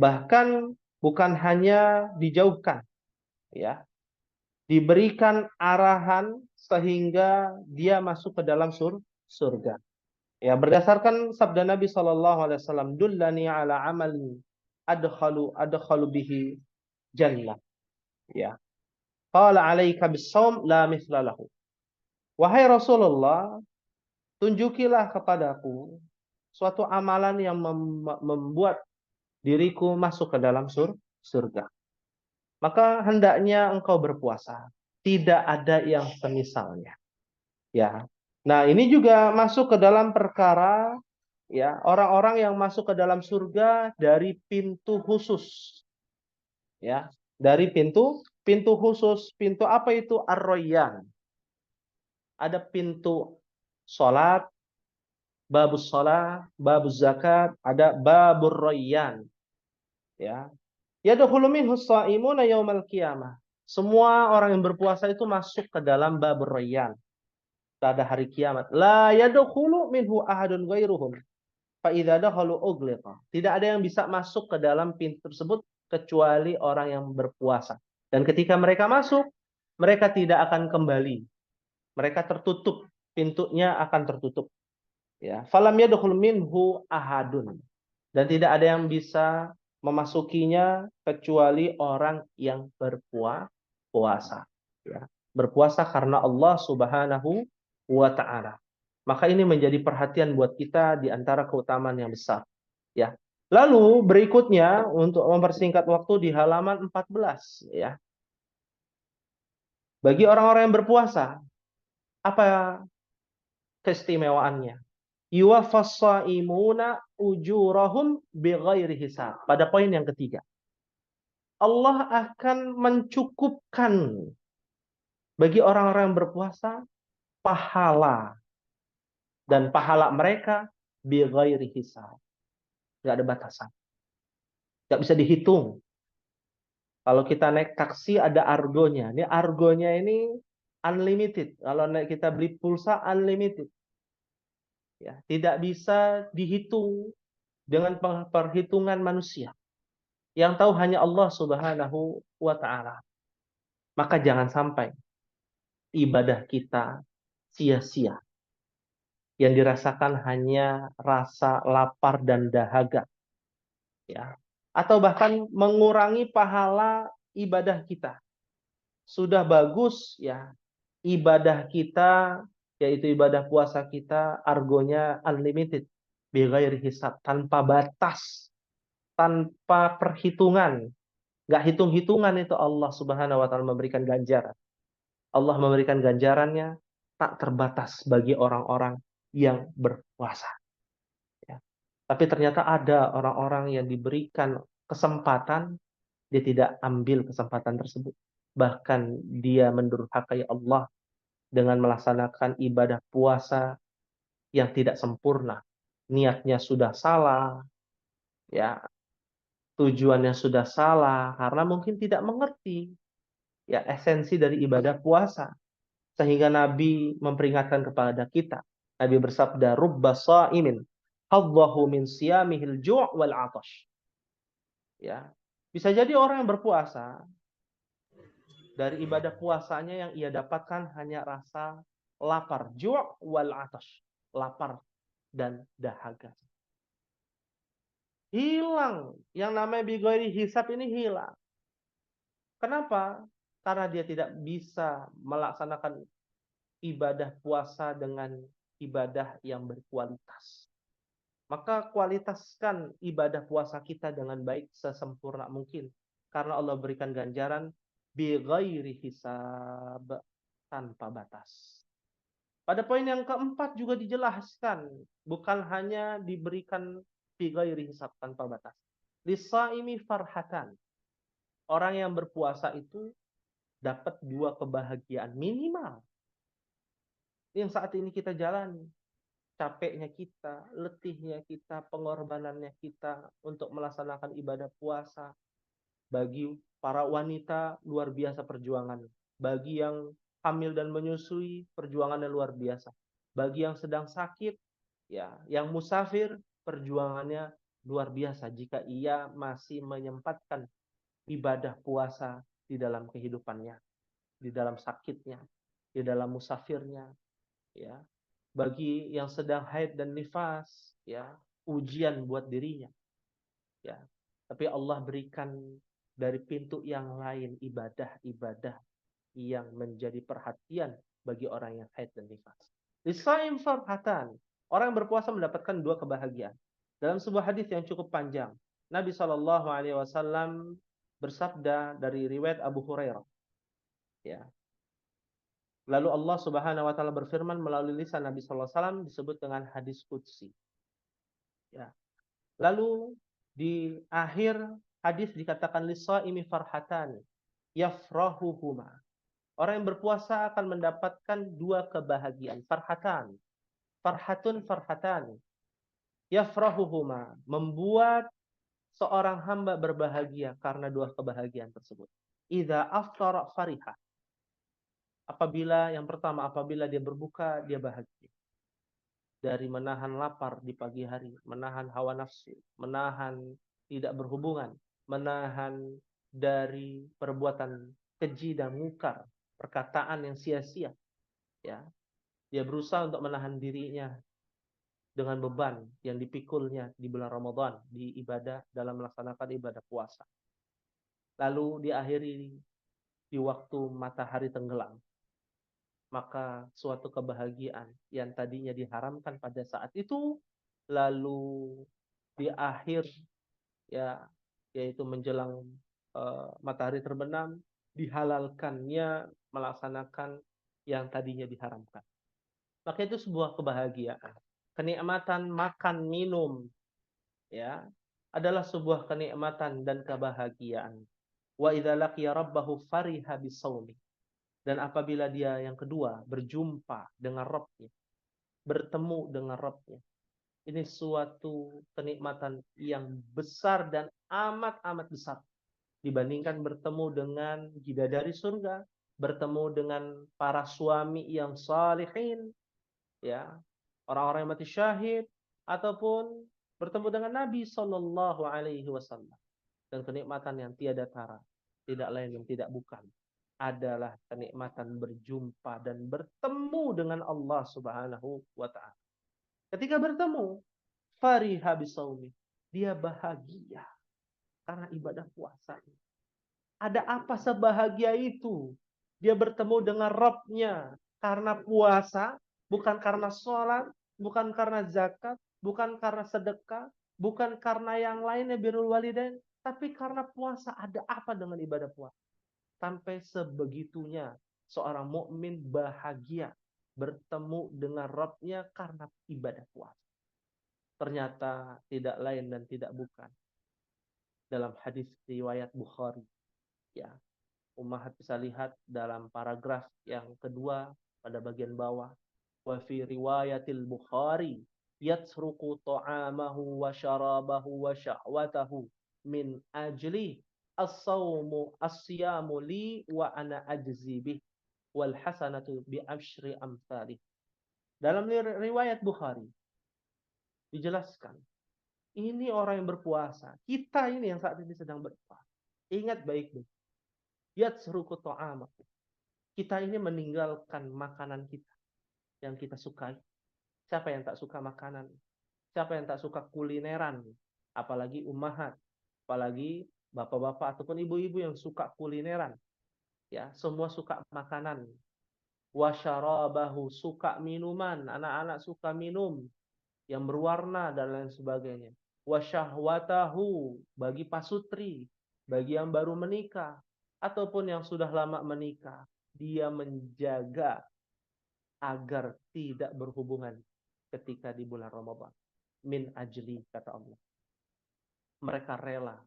Bahkan bukan hanya dijauhkan, ya. Diberikan arahan sehingga dia masuk ke dalam surga. Ya, berdasarkan sabda Nabi SAW, dullani ala amalin adkhalu bihi jannah. Ya. Qala alaika bis-shaum la mithla lahu. Wahai Rasulullah, tunjukilah kepadaku suatu amalan yang membuat diriku masuk ke dalam surga. Maka hendaknya engkau berpuasa. Tidak ada yang semisalnya. Ya. Nah, ini juga masuk ke dalam perkara, ya, orang-orang yang masuk ke dalam surga dari pintu khusus. Ya, dari pintu khusus. Pintu apa itu? Ar-Rayyan. Ada pintu salat, babus shalah, babus zakat, ada babur Rayyan. Ya. Yadkhulu minhu shaimuna yaumal qiyamah. Semua orang yang berpuasa itu masuk ke dalam babur Rayyan pada hari kiamat. La yadkhulu minhu ahadun ghairuhum. Fa idza dakhalu ughliqa. Tidak ada yang bisa masuk ke dalam pintu tersebut kecuali orang yang berpuasa. Dan ketika mereka masuk, mereka tidak akan kembali. Mereka tertutup, pintunya akan tertutup. Ya, falam yadkhul minhu ahadun. Dan tidak ada yang bisa memasukinya kecuali orang yang berpuasa. Ya. Berpuasa karena Allah Subhanahu wa ta'ala. Maka ini menjadi perhatian buat kita di antara keutamaan yang besar. Ya. Lalu berikutnya untuk mempersingkat waktu di halaman 14. Ya. Bagi orang-orang yang berpuasa, apa keistimewaannya? Yuwaffas shaimuna ujurahum bighairi hisab. Pada poin yang ketiga. Allah akan mencukupkan bagi orang-orang yang berpuasa pahala, dan pahala mereka bighairi hisab. Enggak ada batasan. Enggak bisa dihitung. Kalau kita naik taksi ada argonya. Ini argonya ini unlimited. Kalau kita beli pulsa unlimited. Ya, tidak bisa dihitung dengan perhitungan manusia. Yang tahu hanya Allah Subhanahu wa ta'ala. Maka jangan sampai ibadah kita sia-sia. Yang dirasakan hanya rasa lapar dan dahaga. Ya. Atau bahkan mengurangi pahala ibadah kita. sudah bagus ya ibadah kita, yaitu ibadah puasa kita, argonya unlimited, bighairi hisab, tanpa batas, tanpa perhitungan, nggak hitung-hitungan itu Allah Subhanahu wa taala memberikan ganjaran. Allah memberikan ganjarannya tak terbatas bagi orang-orang yang berpuasa. Ya. Tapi ternyata ada orang-orang yang diberikan kesempatan, dia tidak ambil kesempatan tersebut. Bahkan dia mendurhakai Allah dengan melaksanakan ibadah puasa yang tidak sempurna. Niatnya sudah salah, ya, tujuannya sudah salah karena mungkin tidak mengerti ya esensi dari ibadah puasa. Sehingga Nabi memperingatkan kepada kita. Nabi bersabda, "Rubba sha'imin haddahu min siyamihil ju' wal 'atash." Ya. Bisa jadi orang yang berpuasa dari ibadah puasanya yang ia dapatkan hanya rasa lapar, ju' wal 'atash, lapar dan dahaga. Hilang yang namanya bighairi hisab ini hilang. Kenapa? Karena dia tidak bisa melaksanakan ibadah puasa dengan ibadah yang berkualitas. Maka kualitaskan ibadah puasa kita dengan baik sesempurna mungkin. Karena Allah berikan ganjaran bighairi hisab, tanpa batas. Pada poin yang keempat juga dijelaskan, bukan hanya diberikan bighairi hisab, tanpa batas. Lisaimi farhatan. Orang yang berpuasa itu dapat 2 kebahagiaan minimal. Yang saat ini kita jalani. Capeknya kita, letihnya kita, pengorbanannya kita untuk melaksanakan ibadah puasa. Bagi para wanita, luar biasa perjuangan. Bagi yang hamil dan menyusui, perjuangannya luar biasa. Bagi yang sedang sakit, ya, yang musafir, perjuangannya luar biasa jika ia masih menyempatkan ibadah puasa di dalam kehidupannya, di dalam sakitnya, di dalam musafirnya, ya. Bagi yang sedang haid dan nifas, ya, ujian buat dirinya, ya. Tapi Allah berikan dari pintu yang lain ibadah-ibadah yang menjadi perhatian bagi orang yang haid dan nifas. Lisaim farhatan. Orang yang berpuasa mendapatkan 2 kebahagiaan. Dalam sebuah hadis yang cukup panjang, Nabi SAW bersabda dari riwayat Abu Hurairah, ya. Lalu Allah Subhanahu wa taala berfirman melalui lisan Nabi sallallahu alaihi wasallam disebut dengan hadis qudsi. Ya. Lalu di akhir hadis dikatakan lisaimi farhatan yafrahuhuma. Orang yang berpuasa akan mendapatkan 2 kebahagiaan, farhatan. Farhatun farhatan. Yafrahuhuma, membuat seorang hamba berbahagia karena 2 kebahagiaan tersebut. Idza aftara farihah. Apabila yang pertama, apabila dia berbuka, dia bahagia. Dari menahan lapar di pagi hari, menahan hawa nafsu, menahan tidak berhubungan, menahan dari perbuatan keji dan mungkar, perkataan yang sia-sia. Ya, dia berusaha untuk menahan dirinya dengan beban yang dipikulnya di bulan Ramadan, di ibadah dalam melaksanakan ibadah puasa. Lalu diakhiri di waktu matahari tenggelam. Maka suatu kebahagiaan yang tadinya diharamkan pada saat itu, lalu di akhir, ya, yaitu menjelang matahari terbenam, dihalalkannya melaksanakan yang tadinya diharamkan. Maka itu sebuah kebahagiaan. Kenikmatan makan minum, ya, adalah sebuah kenikmatan dan kebahagiaan. Wa idza laqiya rabbahu fariha bisawmi. Dan apabila dia yang kedua berjumpa dengan Rabb-nya, bertemu dengan Rabb-nya, ini suatu kenikmatan yang besar dan amat-amat besar dibandingkan bertemu dengan bidadari surga, bertemu dengan para suami yang salihin, ya, orang-orang yang mati syahid, ataupun bertemu dengan Nabi Shallallahu Alaihi Wasallam. Dan kenikmatan yang tiada tara, tidak lain yang tidak bukan adalah kenikmatan berjumpa dan bertemu dengan Allah Subhanahu wa taala. Ketika bertemu, fariha bisawmi, dia bahagia karena ibadah puasa. Ada apa sebahagia itu? Dia bertemu dengan Rabb-nya karena puasa, bukan karena sholat, bukan karena zakat, bukan karena sedekah, bukan karena yang lainnya birrul walidain, tapi karena puasa. Ada apa dengan ibadah puasa? Sampai sebegitunya seorang mukmin bahagia bertemu dengan Rabb-nya karena ibadah puasa. Ternyata tidak lain dan tidak bukan. Dalam hadis riwayat Bukhari, ya, Ummahat bisa lihat dalam paragraf yang kedua pada bagian bawah. Wa fi riwayatil Bukhari yatsruqu ta'amahu wa syarabahu wa syahwatahu min ajli as-sawmu as-siyamu li wa ana ajzi bih wal hasanatu bi asyri amsalih. Dalam riwayat Bukhari dijelaskan, ini orang yang berpuasa, kita ini yang saat ini sedang berpuasa. Ingat baik-baik. Yatsruqu ta'amahu. Kita ini meninggalkan makanan kita yang kita sukai. Siapa yang tak suka makanan? Siapa yang tak suka kulineran? Apalagi ummahat, apalagi bapak-bapak ataupun ibu-ibu yang suka kulineran. Ya, semua suka makanan. Wasyarabahu, suka minuman, anak-anak suka minum yang berwarna dan lain sebagainya. Wasyahwatahu, bagi pasutri, bagi yang baru menikah ataupun yang sudah lama menikah, dia menjaga agar tidak berhubungan ketika di bulan Ramadan. Min ajli, kata Allah. Mereka rela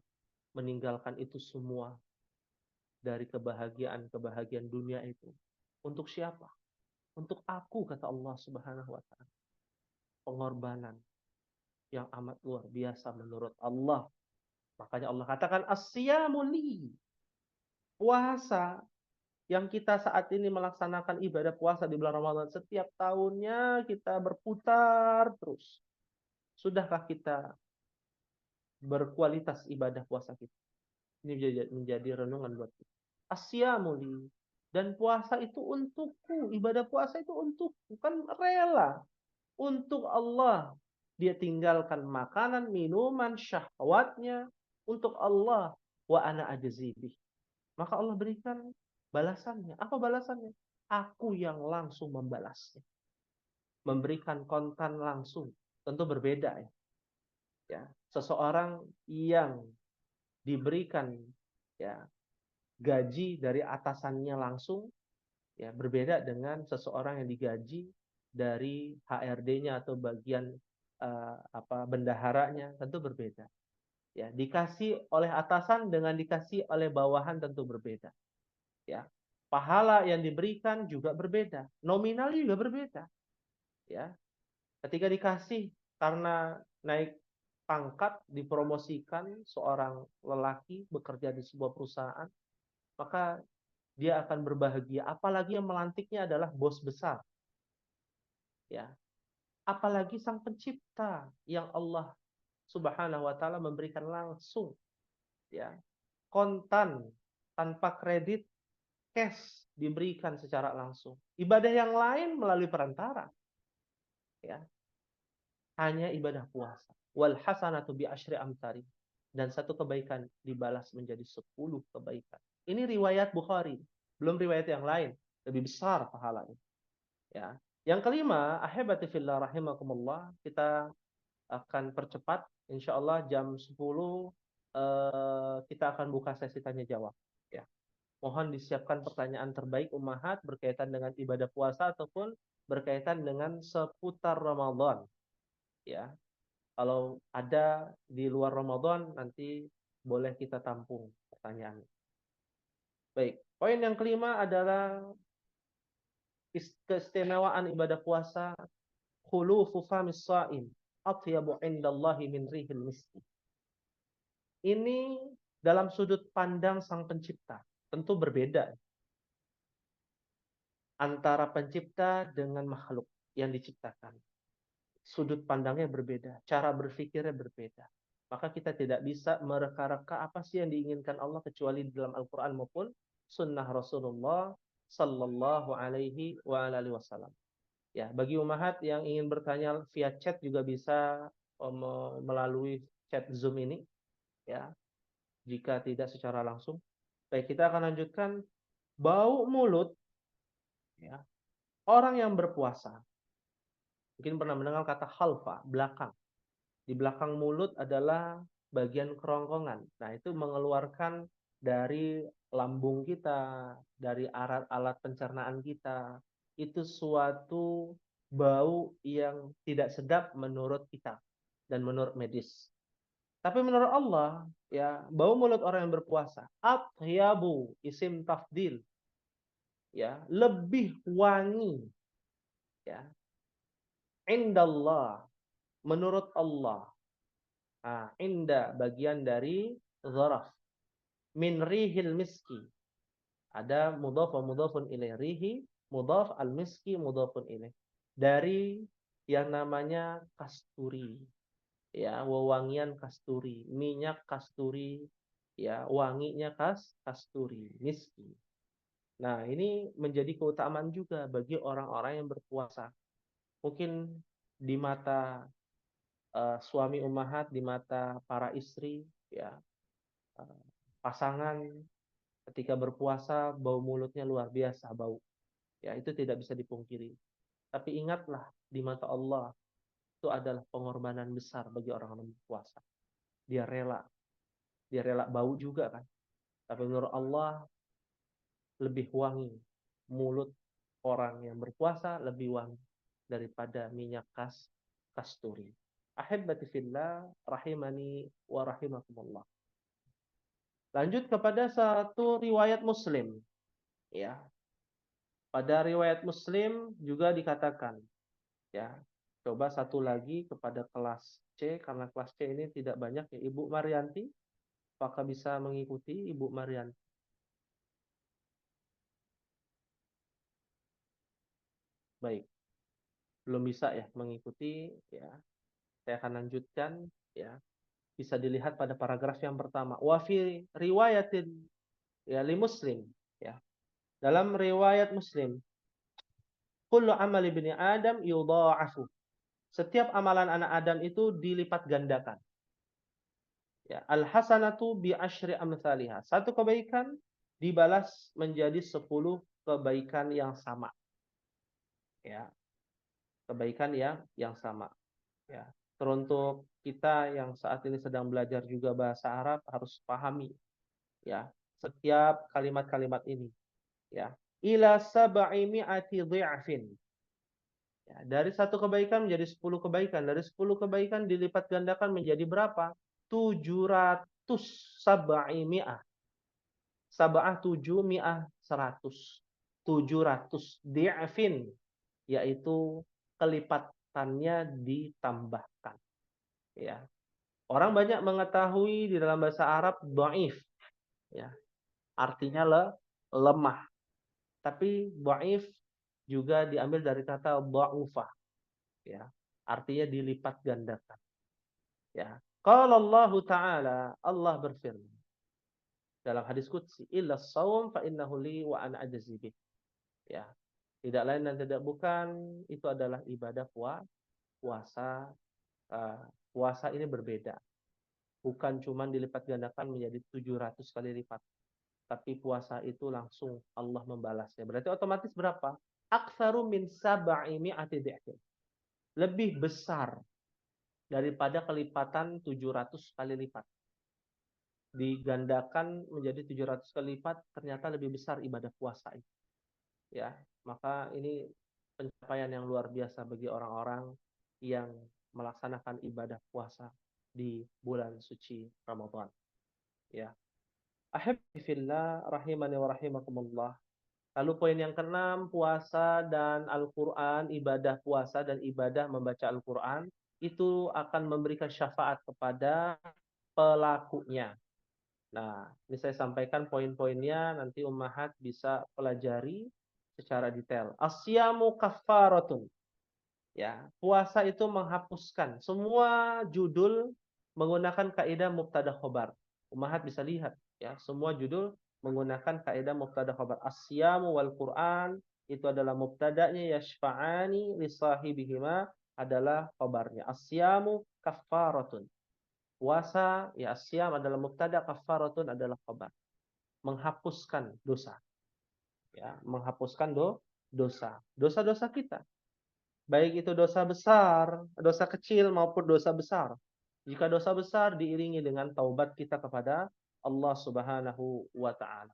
meninggalkan itu semua dari kebahagiaan-kebahagiaan dunia itu. Untuk siapa? Untuk aku, kata Allah Subhanahu wa ta'ala. Pengorbanan yang amat luar biasa menurut Allah. Makanya Allah katakan as-siyamu li. Puasa yang kita saat ini melaksanakan ibadah puasa di bulan Ramadan, setiap tahunnya kita berputar terus. Sudahkah kita berkualitas ibadah puasa kita? Ini menjadi renungan buat kita. Asyamu li. Dan puasa itu untukku, ibadah puasa itu untukku, kan rela untuk Allah. Dia tinggalkan makanan, minuman, syahwatnya untuk Allah. Wa ana ajzibih. Maka Allah berikan balasannya. Apa balasannya? Aku yang langsung membalasnya. Memberikan kontan langsung. Tentu berbeda ya. Ya, seseorang yang diberikan ya gaji dari atasannya langsung ya berbeda dengan seseorang yang digaji dari HRD-nya atau bagian bendaharanya, tentu berbeda. Ya, dikasih oleh atasan dengan dikasih oleh bawahan tentu berbeda. Ya. Pahala yang diberikan juga berbeda, nominal juga berbeda. Ya. Ketika dikasih karena naik pangkat, dipromosikan seorang lelaki bekerja di sebuah perusahaan, maka dia akan berbahagia. Apalagi yang melantiknya adalah bos besar. Ya. Apalagi sang pencipta yang Allah Subhanahu wa taala memberikan langsung ya, kontan tanpa kredit, cash diberikan secara langsung. Ibadah yang lain melalui perantara. Ya. Hanya ibadah puasa. Wal hasanatu bi asyri amsari. Dan satu kebaikan dibalas menjadi 10 kebaikan. Ini riwayat Bukhari, belum riwayat yang lain, lebih besar pahalanya. Ya. Yang kelima, ahibati fillah rahimakumullah, kita akan percepat. Insyaallah jam 10 kita akan buka sesi tanya jawab. Ya. Mohon disiapkan pertanyaan terbaik ummahat berkaitan dengan ibadah puasa ataupun berkaitan dengan seputar Ramadan. Ya. Kalau ada di luar Ramadan nanti boleh kita tampung pertanyaannya. Baik, poin yang kelima adalah keistimewaan ibadah puasa, khulufu famis shaim atyabu indallahi min rihil miski. Ini dalam sudut pandang sang pencipta, tentu berbeda antara pencipta dengan makhluk yang diciptakan. Sudut pandangnya berbeda, cara berpikirnya berbeda. Maka kita tidak bisa mereka-reka apa sih yang diinginkan Allah kecuali di dalam Al-Quran maupun sunnah Rasulullah Sallallahu Alaihi Wasallam. Ya, bagi ummahat yang ingin bertanya via chat juga bisa melalui chat Zoom ini, ya, jika tidak secara langsung. Baik, kita akan lanjutkan Bau mulut, ya, orang yang berpuasa. Mungkin pernah mendengar kata khalfa, belakang. Di belakang mulut adalah bagian kerongkongan. Nah, itu mengeluarkan dari lambung kita, dari alat-alat pencernaan kita. Itu suatu bau yang tidak sedap menurut kita dan menurut medis. Tapi menurut Allah, ya, bau mulut orang yang berpuasa, atyabu, isim tafdil, ya, lebih wangi, ya, indallah, menurut Allah. Nah, inda bagian dari zaraf. Min rihil miski. Ada mudhaf wa mudhafun ilaih. Rihi, mudhaf, al-miski, mudhafun ilaih. Dari yang namanya kasturi. Ya, wewangian kasturi. Minyak kasturi. Ya, wanginya kasturi. Miski. Nah, ini menjadi keutamaan juga bagi orang-orang yang berpuasa. Mungkin di mata suami ummahat, di mata para istri, ya, pasangan ketika berpuasa bau mulutnya luar biasa bau. Ya, itu tidak bisa dipungkiri. Tapi ingatlah di mata Allah itu adalah pengorbanan besar bagi orang-orang berpuasa. Dia rela bau juga kan. Tapi menurut Allah lebih wangi mulut orang yang berpuasa lebih wangi daripada minyak kasturi. Ahibbati fillah rahimani wa rahimakumullah. Lanjut kepada satu riwayat Muslim, ya. Pada riwayat Muslim juga dikatakan, ya. Coba satu lagi kepada kelas C, karena kelas C ini tidak banyak ya. Ibu Marianti, apakah bisa mengikuti Ibu Marianti? Baik, belum bisa ya mengikuti, ya. Saya akan lanjutkan, ya. Bisa dilihat pada paragraf yang pertama. Wa fi riwayatin, ya, li Muslim, ya. Dalam riwayat Muslim, kullu amali bani Adam yudha'afu. Setiap amalan anak Adam itu dilipat gandakan. Ya, al-hasanatu bi asyri amsalihha. Satu kebaikan dibalas menjadi 10 kebaikan yang sama. Ya, kebaikan yang sama. Ya. Teruntuk kita yang saat ini sedang belajar juga bahasa Arab harus pahami, ya, setiap kalimat-kalimat ini, ya. Ila sab'i mi'ati dhi'fin. Ya, dari satu kebaikan menjadi 10 kebaikan. Dari 10 kebaikan dilipat gandakan menjadi berapa? 700 sab'i mi'ah. Sab'ah 7, mi'ah 100. 700 di'fin, yaitu kelipatannya ditambahkan. Ya. Orang banyak mengetahui di dalam bahasa Arab dhaif, ya. Artinya lemah. Tapi dhaif juga diambil dari kata dha'ufa, ya. Artinya dilipat gandakan. Ya. Qala Allah Ta'ala, Allah berfirman dalam hadis qudsi, illa shaum fa innahu li wa ana ajzi bih. Ya. Tidak lain dan tidak bukan itu adalah ibadah puasa. Puasa ini berbeda. Bukan cuma dilipat gandakan menjadi 700 kali lipat. Tapi puasa itu langsung Allah membalasnya. Berarti otomatis berapa? Aktsaru min sab'i mi'ati dhi'fin. Lebih besar daripada kelipatan 700 kali lipat. Digandakan menjadi 700 kali lipat, ternyata lebih besar ibadah puasa itu. Ya, maka ini pencapaian yang luar biasa bagi orang-orang yang melaksanakan ibadah puasa di bulan suci Ramadan. Ya. Ahibbi fillah rahimani wa rahimakumullah. Lalu poin yang keenam, puasa dan Al-Quran, ibadah puasa dan ibadah membaca Al-Quran, itu akan memberikan syafaat kepada pelakunya. Nah, ini saya sampaikan poin-poinnya, nanti ummahat bisa pelajari secara detail. Asyamu kaffaratun. Ya, puasa itu menghapuskan semua judul menggunakan kaidah mubtada khobar. Ummahat bisa lihat, ya, semua judul menggunakan kaidah mubtada khobar. Asyamu wal Quran itu adalah mubtada'nya, yashfa'ani li sahibihima adalah khobarnya. Asyamu kaffaratun. Puasa, ya, asyam adalah mubtada, kaffaratun adalah khobar. Menghapuskan dosa. ya, menghapuskan dosa. Dosa-dosa kita. Baik itu dosa besar, dosa kecil maupun dosa besar. Jika dosa besar diiringi dengan taubat kita kepada Allah Subhanahu wa taala.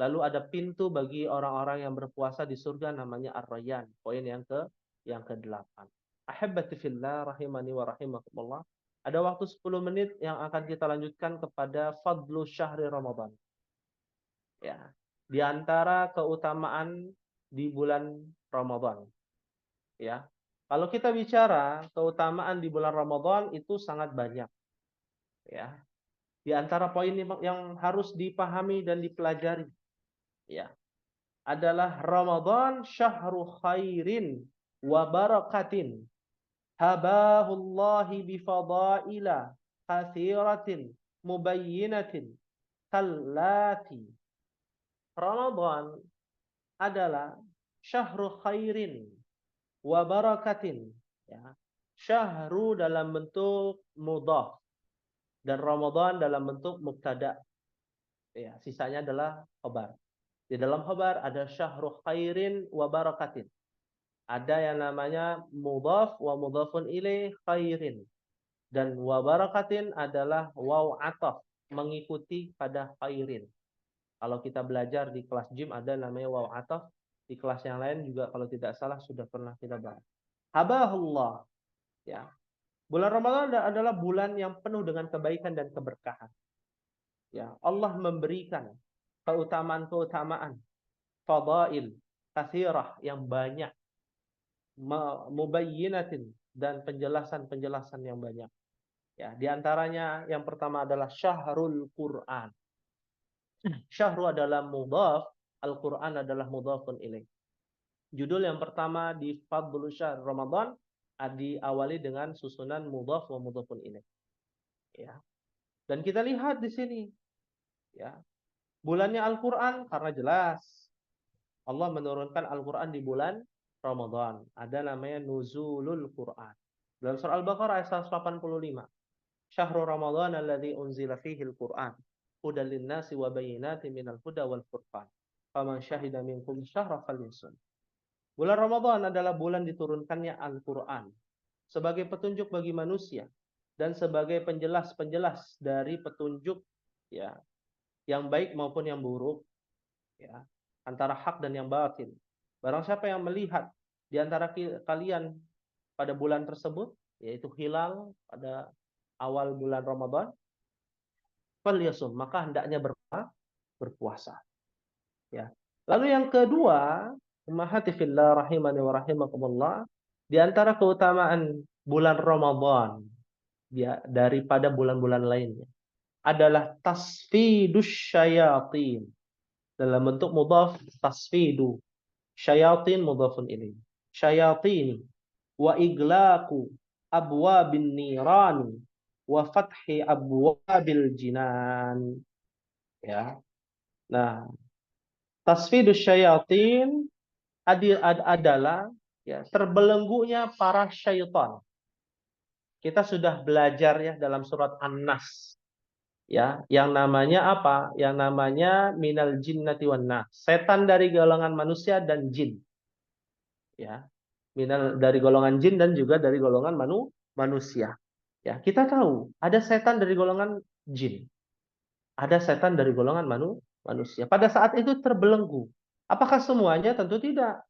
Lalu ada pintu bagi orang-orang yang berpuasa di surga namanya Ar-Rayyan. Poin yang ke-8. Ahibbati fillah rahimani wa rahimakumullah. Ada waktu 10 menit yang akan kita lanjutkan kepada fadlu syahri Ramadan. Ya. Di antara keutamaan di bulan Ramadan. Ya. Kalau kita bicara keutamaan di bulan Ramadan itu sangat banyak. Ya. Di antara poin yang harus dipahami dan dipelajari, ya, adalah Ramadan syahru khairin wa barakatin habahullahi bifadaila katsiratin mubayyinatin kallati. Ramadan adalah syahru khairin wa barakatin, ya. Syahru dalam bentuk mudhaf dan Ramadan dalam bentuk mubtada. Ya, sisanya adalah khabar. Di dalam khabar ada syahru khairin wa barakatin. Ada yang namanya mudhaf wa mudhafun ilaih khairin. Dan wa barakatin adalah waw ataf, mengikuti pada khairin. Kalau kita belajar di kelas gym ada namanya waw ataf. Di kelas yang lain juga kalau tidak salah sudah pernah kita bahas. Habahullah. Ya. Bulan Ramadan adalah bulan yang penuh dengan kebaikan dan keberkahan. Ya, Allah memberikan keutamaan-keutamaan, fadail, katsirah yang banyak, mubayyinatin dan penjelasan-penjelasan yang banyak. Ya, di antaranya yang pertama adalah syahrul Quran. Syahru adalah mudhaf, Al-Quran adalah mudhafun ilaih. Judul yang pertama di Fadlul Syahr Ramadan diawali dengan susunan mudhaf wa mudhafun ilaih. Ya. Dan kita lihat di sini, ya, bulannya Al-Quran karena jelas Allah menurunkan Al-Quran di bulan Ramadan. Ada namanya nuzulul Quran. Dalam surah Al-Baqarah ayat 185. Syahrul Ramadan alladzi unzila fihi al-Quran hudal linnasi wa bayyinatin minal huda wal furqan. Faman syahida minkum syahra falyasum. Bulan Ramadan adalah bulan diturunkannya Al-Quran sebagai petunjuk bagi manusia dan sebagai penjelas-penjelas dari petunjuk, ya, yang baik maupun yang buruk, ya, antara hak dan yang batil. Barang siapa yang melihat di antara kalian pada bulan tersebut, yaitu hilal pada awal bulan Ramadan, falyasum, maka hendaknya berpuasa. Ya. Lalu yang kedua, ummahati fillah rahimani wa rahimakumullah, di antara keutamaan bulan Ramadan, ya, daripada bulan-bulan lainnya adalah tasfidus syayatin. Dalam bentuk mudhaf, tasfidu. Syayatin mudhafun ilaih. Syayatin wa iglaqu abwabin nirani wa fathi abwabil jinan. Ya. Nah, tasfidus syayatin adalah, ya, terbelenggunya para syaitan. Kita sudah belajar, ya, dalam surat An-Nas, ya, yang namanya apa? Yang namanya minal jinnati wan nas. Setan dari golongan manusia dan jin. Ya. Dari golongan jin dan juga dari golongan manusia. Ya, kita tahu ada setan dari golongan jin. Ada setan dari golongan manusia. Pada saat itu terbelenggu. Apakah semuanya? Tentu tidak.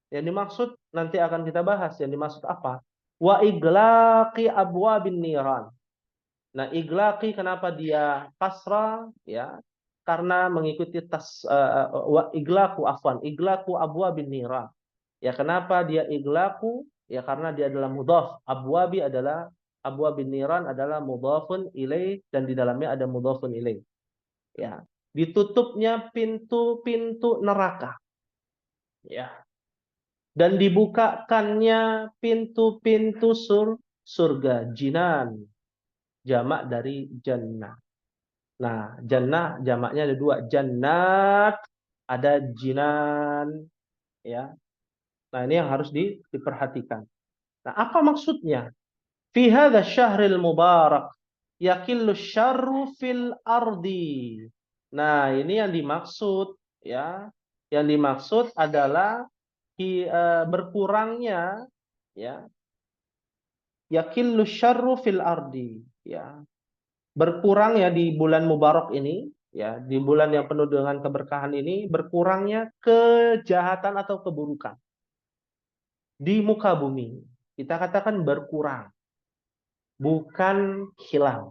Yang dimaksud nanti akan kita bahas. Yang dimaksud apa? Wa iglaqi abwabin niran. Nah, iglaqi kenapa dia kasra? Ya, karena mengikuti wa iglaqu afwan, iglaqu abwabin niran. Ya, kenapa dia iglaqu? Ya, karena dia adalah mudhaf. Abwabi adalah abwabin niran adalah mudhafun ilaih dan di dalamnya ada mudhafun ilaih. Ya, ditutupnya pintu-pintu neraka. Ya. Dan dibukakannya pintu-pintu surga, jinan, jamak dari jannah. Nah, jannah jamaknya ada dua, jannat, ada jinan, ya. Nah, ini yang harus diperhatikan. Nah, apa maksudnya? Fi hadza syahril mubarak yaqillu syarru fil ardi. Nah, ini yang dimaksud, ya, Yang dimaksud adalah berkurangnya, ya, yakillu syarru fil ardi, ya, berkurang ya di bulan Mubarak ini, ya, di bulan yang penuh dengan keberkahan ini, berkurangnya kejahatan atau keburukan di muka bumi. Kita katakan berkurang, bukan hilang.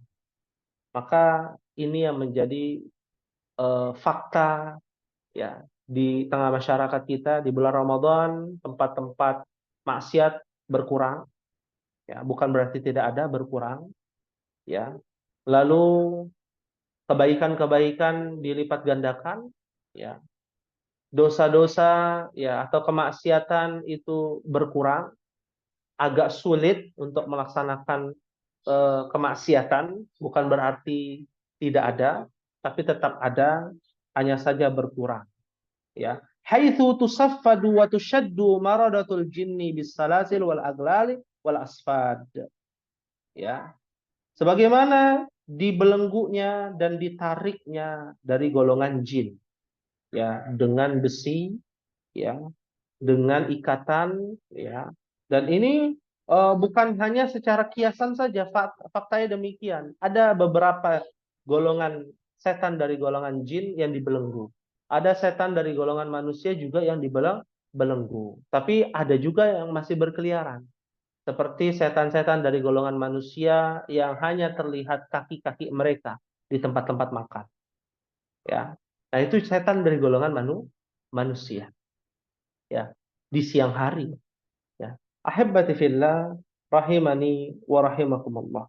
Maka ini yang menjadi fakta, ya, di tengah masyarakat kita di bulan Ramadan, tempat-tempat maksiat berkurang, ya, bukan berarti tidak ada, berkurang, ya. Lalu kebaikan-kebaikan dilipat gandakan, ya. Dosa-dosa, ya, atau kemaksiatan itu berkurang, agak sulit untuk melaksanakan kemaksiatan, bukan berarti tidak ada, tapi tetap ada, hanya saja berkurang, ya. Haitsu tusaffadu wa tushaddu maradatul jinni bis salasil wal aglali wal asfad, ya. Sebagaimana dibelenggunya dan ditariknya dari golongan jin, ya, dengan besi, ya, dengan ikatan, ya. Dan ini bukan hanya secara kiasan saja, faktanya demikian. Ada beberapa golongan setan dari golongan jin yang dibelenggu. Ada setan dari golongan manusia juga yang dibelenggu. Tapi ada juga yang masih berkeliaran. Seperti setan-setan dari golongan manusia yang hanya terlihat kaki-kaki mereka di tempat-tempat makan. Ya. Nah, itu setan dari golongan manusia. Ya, di siang hari. Ya. Ahibbati fillah, rahimani wa rahimakumullah.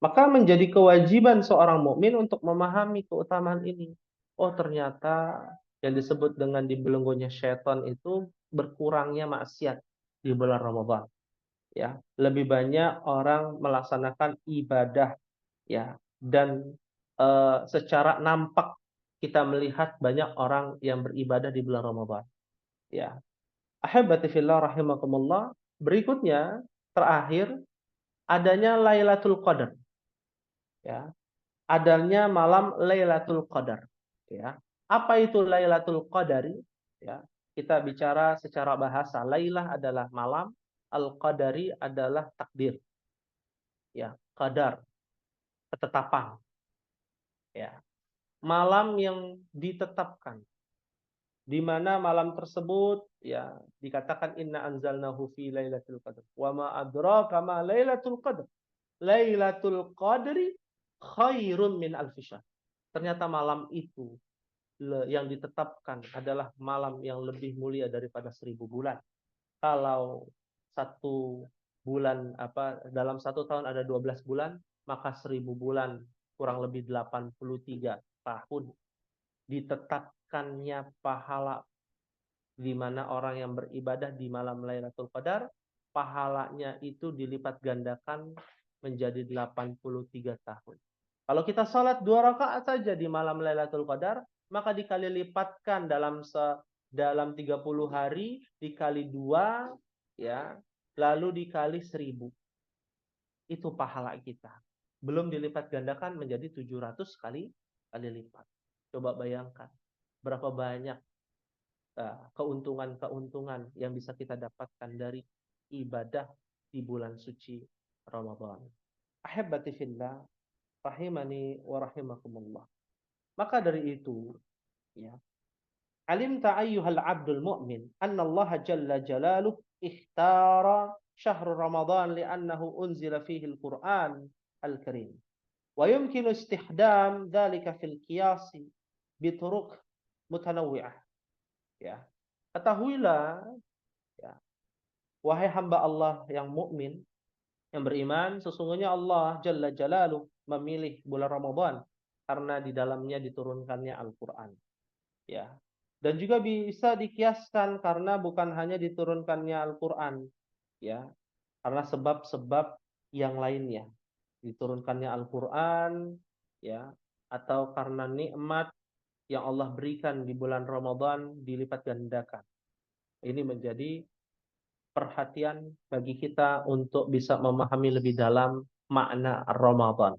Maka menjadi kewajiban seorang mukmin untuk memahami keutamaan ini. Oh, ternyata yang disebut dengan dibelenggunya syaitan itu berkurangnya maksiat di bulan Ramadan. Ya, lebih banyak orang melaksanakan ibadah, ya, dan secara nampak kita melihat banyak orang yang beribadah di bulan Ramadan. Ya. Ahibati fillah rahimakumullah. Berikutnya, terakhir, adanya Lailatul Qadar. Ya. Adanya malam Lailatul Qadar. Ya. Apa itu Lailatul Qadari? Ya. Kita bicara secara bahasa. Lailah adalah malam, Al-Qadari adalah takdir. Ya, qadar, ketetapan. Ya. Malam yang ditetapkan. Di mana malam tersebut, ya, dikatakan inna anzalnahu fi lailatul qadar wa ma adraka ma lailatul qadar lailatul qadri khairun min alfi syahr. Ternyata malam itu yang ditetapkan adalah malam yang lebih mulia daripada 1000 bulan. Kalau satu bulan, dalam satu tahun ada 12 bulan, maka 1000 bulan kurang lebih 83 tahun ditetapkannya pahala, di mana orang yang beribadah di malam Lailatul Qadar, pahalanya itu dilipat gandakan menjadi 83 tahun. Kalau kita sholat 2 rakaat saja di malam Lailatul Qadar, maka dikali lipatkan dalam 30 hari, dikali 2, ya, lalu dikali 1000. Itu pahala kita. Belum dilipat gandakan menjadi 700 kali lipat. Coba bayangkan berapa banyak keuntungan-keuntungan yang bisa kita dapatkan dari ibadah di bulan suci Ramadan. Ahibbati fillah, rahimani wa rahimakumullah. Maka dari itu, ya, alimta ayyuhal abdul mu'min anna Allah jalla jalaluh ikhtara syahr Ramadan li'annahu unzila fihi al-Qur'an al-Karim. Wa yumkinu istihdam dhalika fil qiyasi bituruq mutanawwi'ah. Ya. Ketahuilah, ya, wahai hamba Allah yang mukmin, yang beriman, sesungguhnya Allah Jalla Jalaluh memilih bulan Ramadan karena di dalamnya diturunkannya Al-Qur'an. Ya. Dan juga bisa dikiaskan karena bukan hanya diturunkannya Al-Qur'an, ya. Karena sebab-sebab yang lainnya. Diturunkannya Al-Qur'an, ya, atau karena nikmat yang Allah berikan di bulan Ramadan dilipat gandakan. Ini menjadi perhatian bagi kita untuk bisa memahami lebih dalam makna Ramadan.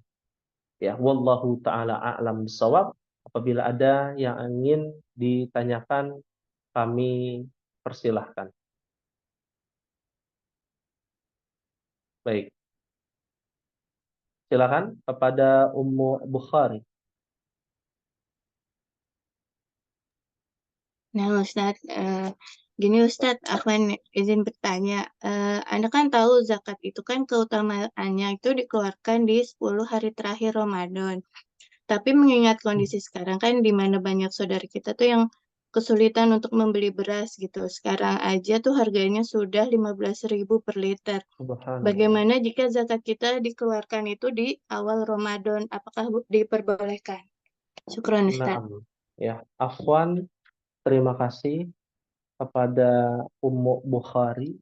Ya, wallahu taala a'lam bissawab. Apabila ada yang ingin ditanyakan kami persilahkan. Baik, silakan kepada Ummu Bukhari. Nah, Ustadz, gini Ustadz, Afwan izin bertanya. Anda kan tahu zakat itu kan keutamaannya itu dikeluarkan di 10 hari terakhir Ramadan. Tapi mengingat kondisi sekarang kan di mana banyak saudara kita tuh yang kesulitan untuk membeli beras gitu. Sekarang aja tuh harganya sudah 15.000 per liter. Subhanallah. Bagaimana jika zakat kita dikeluarkan itu di awal Ramadan? Apakah diperbolehkan? Syukron Ustadz. Naam. Ya, Afwan, terima kasih kepada Ummu Bukhari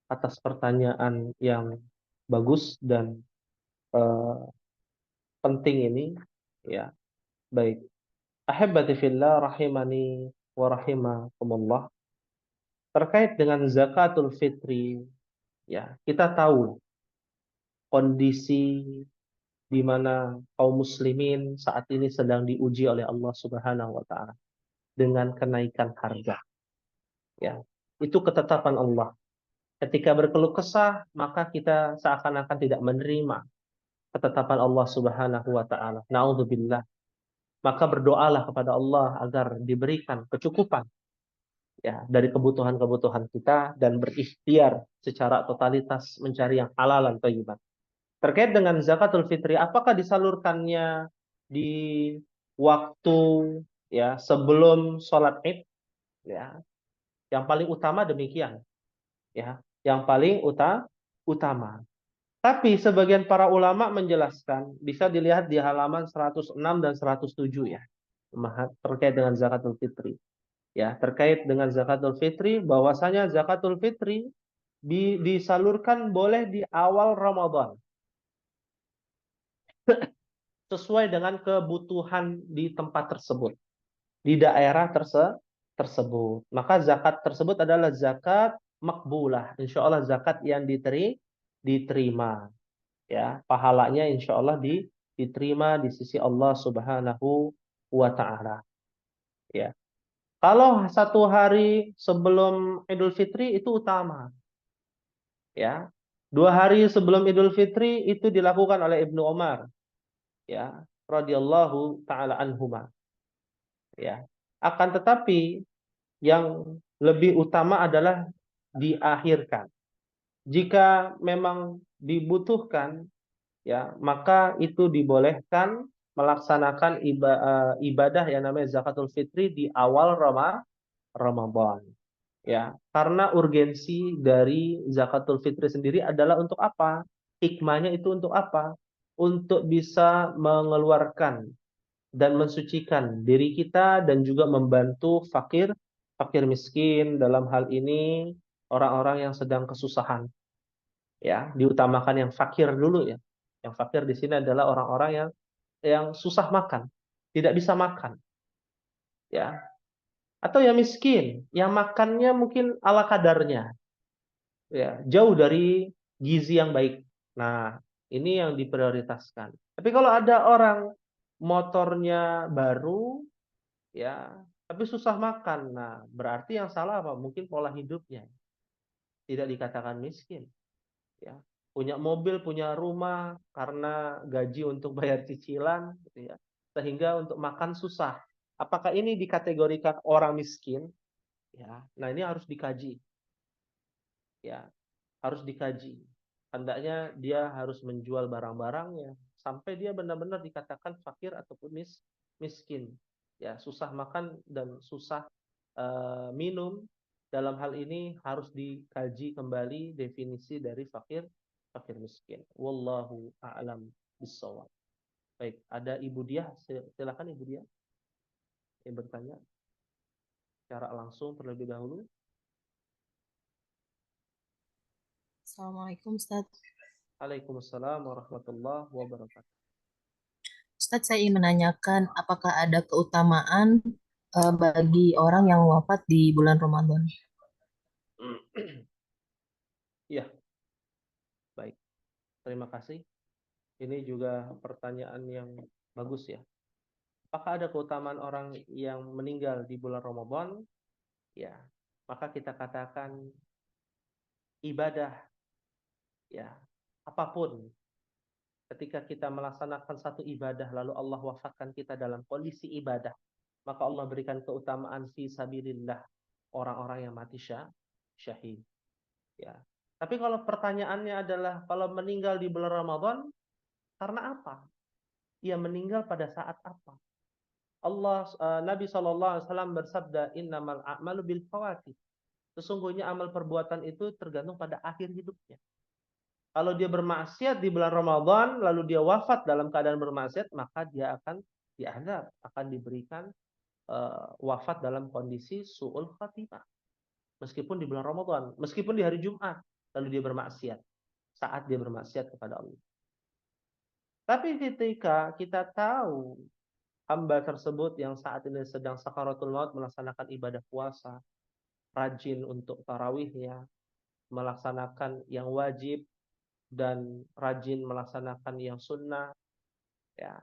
atas pertanyaan yang bagus dan eh, penting ini. Ya, baik. Ahibati fillah rahimani wa rahimakumullah. Terkait dengan zakatul fitri, ya, kita tahu kondisi di mana kaum muslimin saat ini sedang diuji oleh Allah Subhanahu wa taala dengan kenaikan harga. Ya, itu ketetapan Allah. Ketika berkeluh kesah, maka kita seakan-akan tidak menerima ketetapan Allah Subhanahu wa taala. Nauzubillah. Maka berdoalah kepada Allah agar diberikan kecukupan ya dari kebutuhan-kebutuhan kita dan berikhtiar secara totalitas mencari yang halal dan thayyiban. Terkait dengan zakatul fitri, apakah disalurkannya di waktu ya sebelum sholat Id? Ya, yang paling utama demikian. Ya, yang paling utama. Tapi sebagian para ulama menjelaskan, bisa dilihat di halaman 106 dan 107 ya, terkait dengan zakatul fitri. Ya, terkait dengan zakatul fitri, bahwasanya zakatul fitri disalurkan boleh di awal Ramadan. Sesuai dengan kebutuhan di tempat tersebut, di daerah tersebut. Maka zakat tersebut adalah zakat makbulah. Insya Allah zakat yang diterima. Ya, pahalanya insya Allah diterima di sisi Allah Subhanahu wa Ta'ala. Ya. Kalau satu hari sebelum Idul Fitri itu utama. Ya. 2 hari sebelum Idul Fitri itu dilakukan oleh Ibnu Umar. Ya, radhiyallahu taala anhuma. Ya. Akan tetapi yang lebih utama adalah diakhirkan. Jika memang dibutuhkan, ya, maka itu dibolehkan melaksanakan ibadah yang namanya zakatul fitri di awal Ramadan. Ya, karena urgensi dari zakatul fitri sendiri adalah untuk apa? Hikmahnya itu untuk apa? Untuk bisa mengeluarkan dan mensucikan diri kita dan juga membantu fakir miskin, dalam hal ini orang-orang yang sedang kesusahan. Ya, diutamakan yang fakir dulu ya. Yang fakir di sini adalah orang-orang yang susah makan, tidak bisa makan. Ya, atau yang miskin, yang makannya mungkin ala kadarnya. Ya, jauh dari gizi yang baik. Nah, ini yang diprioritaskan. Tapi kalau ada orang motornya baru, ya, tapi susah makan. Nah, berarti yang salah apa? Mungkin pola hidupnya. Tidak dikatakan miskin. Ya, punya mobil, punya rumah karena gaji untuk bayar cicilan, gitu ya. Sehingga untuk makan susah. Apakah ini dikategorikan orang miskin? Ya, nah ini harus dikaji. Ya, harus dikaji. Hendaknya dia harus menjual barang-barangnya sampai dia benar-benar dikatakan fakir ataupun miskin. Ya, susah makan dan susah minum. Dalam hal ini harus dikaji kembali definisi dari fakir miskin. Wallahu a'lam bishawab. Baik, ada Ibu Diah, silakan Ibu Diah yang bertanya secara langsung terlebih dahulu. Assalamualaikum Ustaz. Waalaikumsalam warahmatullahi wabarakatuh. Ustaz, saya ingin menanyakan apakah ada keutamaan bagi orang yang wafat di bulan Ramadan? Iya, baik. Terima kasih. Ini juga pertanyaan yang bagus ya. Apakah ada keutamaan orang yang meninggal di bulan Ramadan? ya, maka kita katakan ibadah, ya, apapun, ketika kita melaksanakan satu ibadah lalu Allah wafatkan kita dalam kondisi ibadah, maka Allah berikan keutamaan fi sabilillah, orang-orang yang mati syahid, ya. Tapi kalau pertanyaannya adalah kalau meninggal di bulan Ramadan karena apa? Ia meninggal pada saat apa? Nabi SAW bersabda, innamal a'malu bil fawatih. Sesungguhnya amal perbuatan itu tergantung pada akhir hidupnya. Kalau dia bermaksiat di bulan Ramadan, lalu dia wafat dalam keadaan bermaksiat, maka dia akan diazab, akan diberikan wafat dalam kondisi su'ul khatimah. Meskipun di bulan Ramadan, meskipun di hari Jumat, lalu dia bermaksiat, saat dia bermaksiat kepada Allah. Tapi ketika kita tahu hamba tersebut yang saat ini sedang sakaratul maut melaksanakan ibadah puasa, rajin untuk tarawihnya, melaksanakan yang wajib, dan rajin melaksanakan yang sunnah, ya.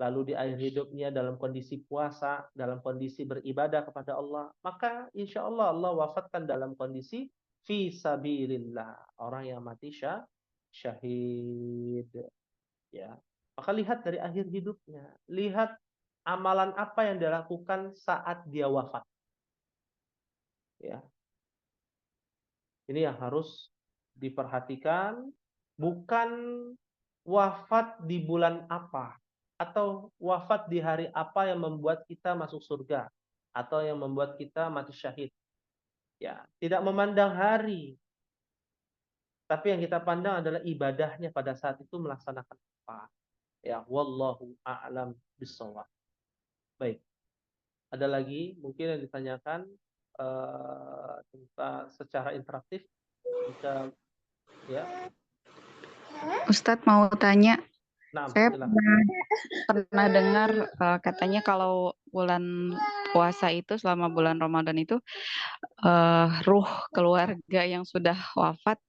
Lalu di akhir hidupnya dalam kondisi puasa, dalam kondisi beribadah kepada Allah, maka insya Allah Allah wafatkan dalam kondisi fi sabilillah, orang yang mati syahid, ya. Maka lihat dari akhir hidupnya, lihat amalan apa yang dilakukan saat dia wafat, ya. Ini yang harus diperhatikan, bukan wafat di bulan apa atau wafat di hari apa yang membuat kita masuk surga atau yang membuat kita mati syahid. Ya, tidak memandang hari, tapi yang kita pandang adalah ibadahnya pada saat itu melaksanakan apa. Ya, wallahu a'lam bishawab. Baik. Ada lagi mungkin yang ditanyakan tentang secara interaktif, bisa ya. Ustadz mau tanya, Nah, saya silakan. pernah dengar katanya kalau bulan puasa itu selama bulan Ramadan itu ruh keluarga yang sudah wafat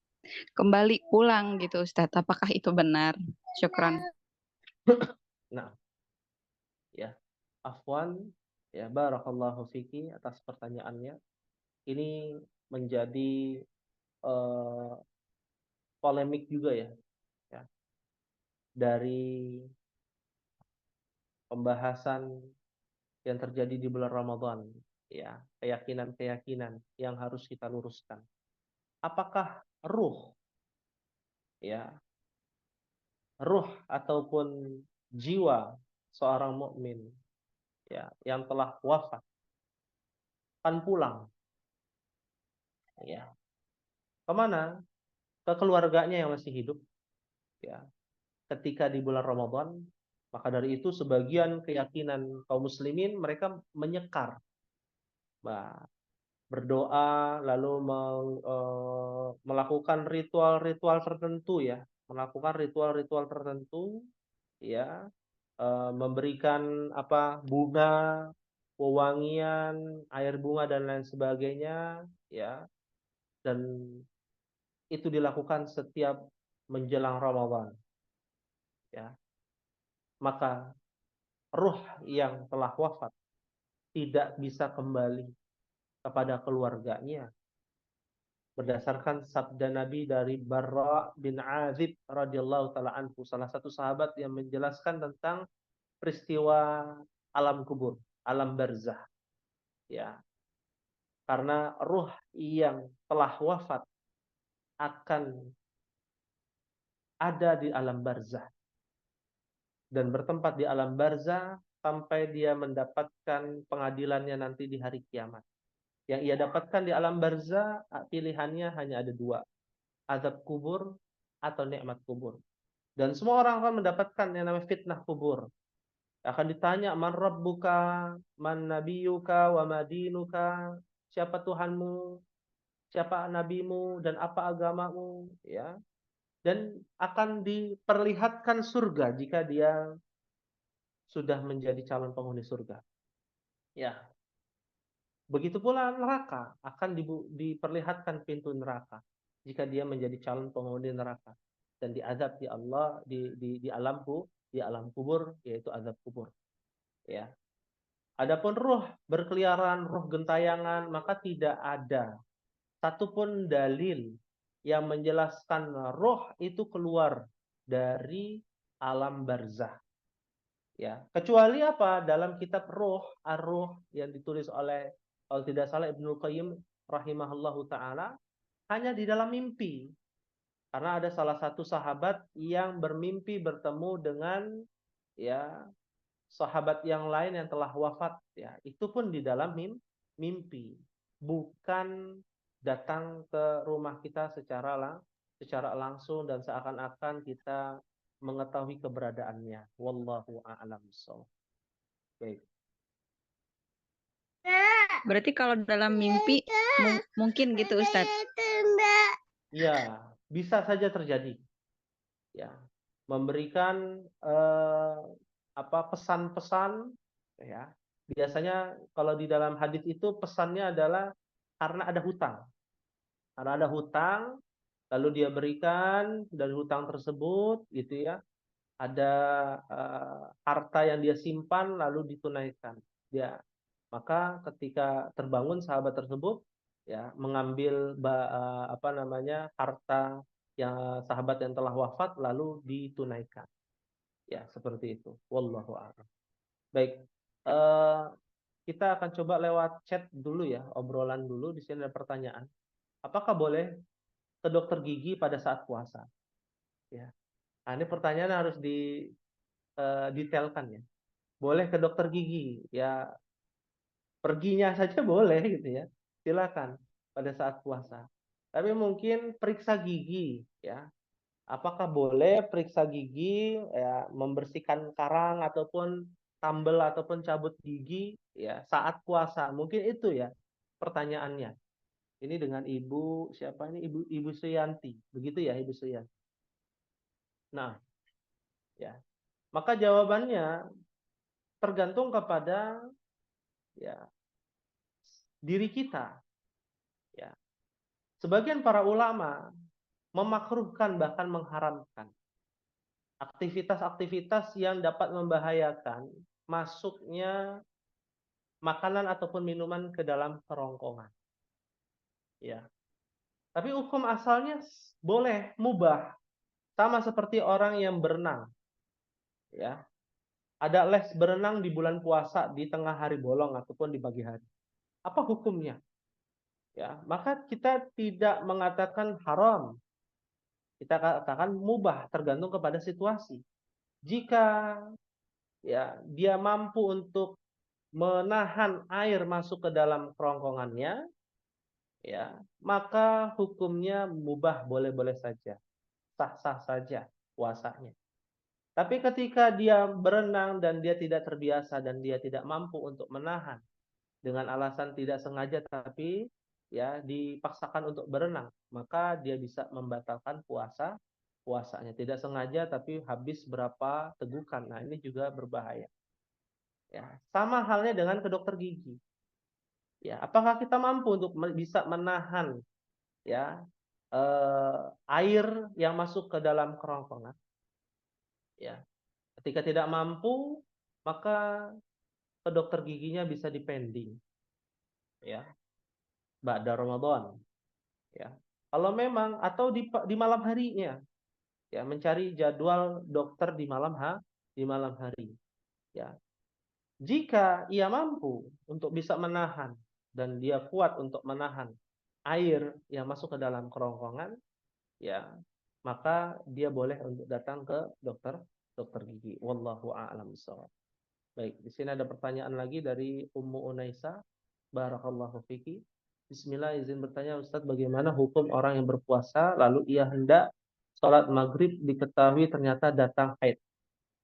kembali pulang gitu Ustadz. Apakah itu benar? Syukran. Nah, ya, afwan, ya, barakallahu fiki atas pertanyaannya. Ini menjadi polemik juga ya, ya, dari pembahasan yang terjadi di bulan Ramadan, ya, keyakinan-keyakinan yang harus kita luruskan. Apakah ruh, ya, ruh ataupun jiwa seorang mukmin, ya, yang telah wafat akan pulang, ya, kemana? Ke keluarganya yang masih hidup, ya, ketika di bulan Ramadan. Maka dari itu sebagian keyakinan kaum muslimin mereka menyekar, berdoa, lalu melakukan ritual-ritual tertentu, ya, melakukan ritual-ritual tertentu, ya, memberikan apa, bunga, wewangian, air bunga dan lain sebagainya, ya, dan itu dilakukan setiap menjelang Ramadan, ya. Maka ruh yang telah wafat tidak bisa kembali kepada keluarganya berdasarkan sabda Nabi dari Barra bin Azib radhiyallahu taala anhu, salah satu sahabat yang menjelaskan tentang peristiwa alam kubur, alam barzah, ya. Karena ruh yang telah wafat akan ada di alam barzah dan bertempat di alam barzah sampai dia mendapatkan pengadilannya nanti di hari kiamat. Yang ia dapatkan di alam barzah pilihannya hanya ada dua, azab kubur atau nikmat kubur. Dan semua orang akan mendapatkan yang namanya fitnah kubur. Akan ditanya, man rabbuka, man nabiyuka, wa madinuka, siapa Tuhanmu, siapa nabimu, dan apa agamamu, ya. Dan akan diperlihatkan surga jika dia sudah menjadi calon penghuni surga, ya. Begitu pula neraka, akan diperlihatkan pintu neraka jika dia menjadi calon penghuni neraka dan diazab di Allah di alam kubur, yaitu azab kubur, ya. Adapun ruh berkeliaran, ruh gentayangan, maka tidak ada satupun dalil yang menjelaskan roh itu keluar dari alam barzah. Ya, kecuali apa? Dalam kitab Ruh, Ar-Ruh yang ditulis oleh, kalau tidak salah, Ibnu Qayyim rahimahullahu taala, hanya di dalam mimpi. Karena ada salah satu sahabat yang bermimpi bertemu dengan ya sahabat yang lain yang telah wafat, ya. Itu pun di dalam mimpi, bukan datang ke rumah kita secara langsung dan seakan-akan kita mengetahui keberadaannya. Wallahu a'lam bishawab. Baik. Berarti kalau dalam mimpi mungkin gitu Ustadz. Ya, bisa saja terjadi. Ya, memberikan pesan-pesan, ya. Biasanya kalau di dalam hadis itu pesannya adalah karena ada hutang. Karena ada hutang, lalu dia berikan dari hutang tersebut, gitu ya. Ada harta yang dia simpan lalu ditunaikan. Maka ketika terbangun sahabat tersebut ya mengambil harta yang sahabat yang telah wafat lalu ditunaikan. Ya, seperti itu. Wallahu a'lam. Baik. Kita akan coba lewat chat dulu ya, obrolan dulu. Di sini ada pertanyaan. Apakah boleh ke dokter gigi pada saat puasa? Ya. Nah, ini pertanyaan harus detailkan ya. Boleh ke dokter gigi? Ya, perginya saja boleh gitu ya. Silakan pada saat puasa. Tapi mungkin periksa gigi ya. Apakah boleh periksa gigi ya, membersihkan karang ataupun tambel ataupun cabut gigi ya saat puasa? Mungkin itu ya pertanyaannya. Ini dengan Ibu siapa ini? Ibu Suyanti. Begitu ya Ibu Suyanti. Nah, ya. Maka jawabannya tergantung kepada ya diri kita. Ya. Sebagian para ulama memakruhkan bahkan mengharamkan aktivitas-aktivitas yang dapat membahayakan masuknya makanan ataupun minuman ke dalam kerongkongan. Ya. Tapi hukum asalnya boleh, mubah. Sama seperti orang yang berenang. Ya. Ada les berenang di bulan puasa di tengah hari bolong ataupun di pagi hari. Apa hukumnya? Ya, maka kita tidak mengatakan haram. Kita katakan mubah, tergantung kepada situasi. Jika ya dia mampu untuk menahan air masuk ke dalam kerongkongannya, ya, maka hukumnya mubah, boleh-boleh saja. Sah-sah saja puasanya. Tapi ketika dia berenang dan dia tidak terbiasa dan dia tidak mampu untuk menahan dengan alasan tidak sengaja tapi ya dipaksakan untuk berenang, maka dia bisa membatalkan puasanya. Tidak sengaja tapi habis berapa tegukan. Nah, ini juga berbahaya. Ya, sama halnya dengan ke dokter gigi. Ya, apakah kita mampu untuk bisa menahan ya air yang masuk ke dalam kerongkongan? Ya, ketika tidak mampu, maka ke dokter giginya bisa dipending. Ya, ba'da Ramadan. Ya, kalau memang atau di malam harinya, ya mencari jadwal dokter di malam hari. Ya, jika ia mampu untuk bisa menahan dan dia kuat untuk menahan air yang masuk ke dalam kerongkongan, ya maka dia boleh untuk datang ke dokter gigi. Wallahu a'lam bishawab. Baik, di sini ada pertanyaan lagi dari Ummu Unaisa. Barakallahu fiki. Bismillah, izin bertanya Ustadz, bagaimana hukum orang yang berpuasa lalu ia hendak sholat maghrib diketahui ternyata datang haid,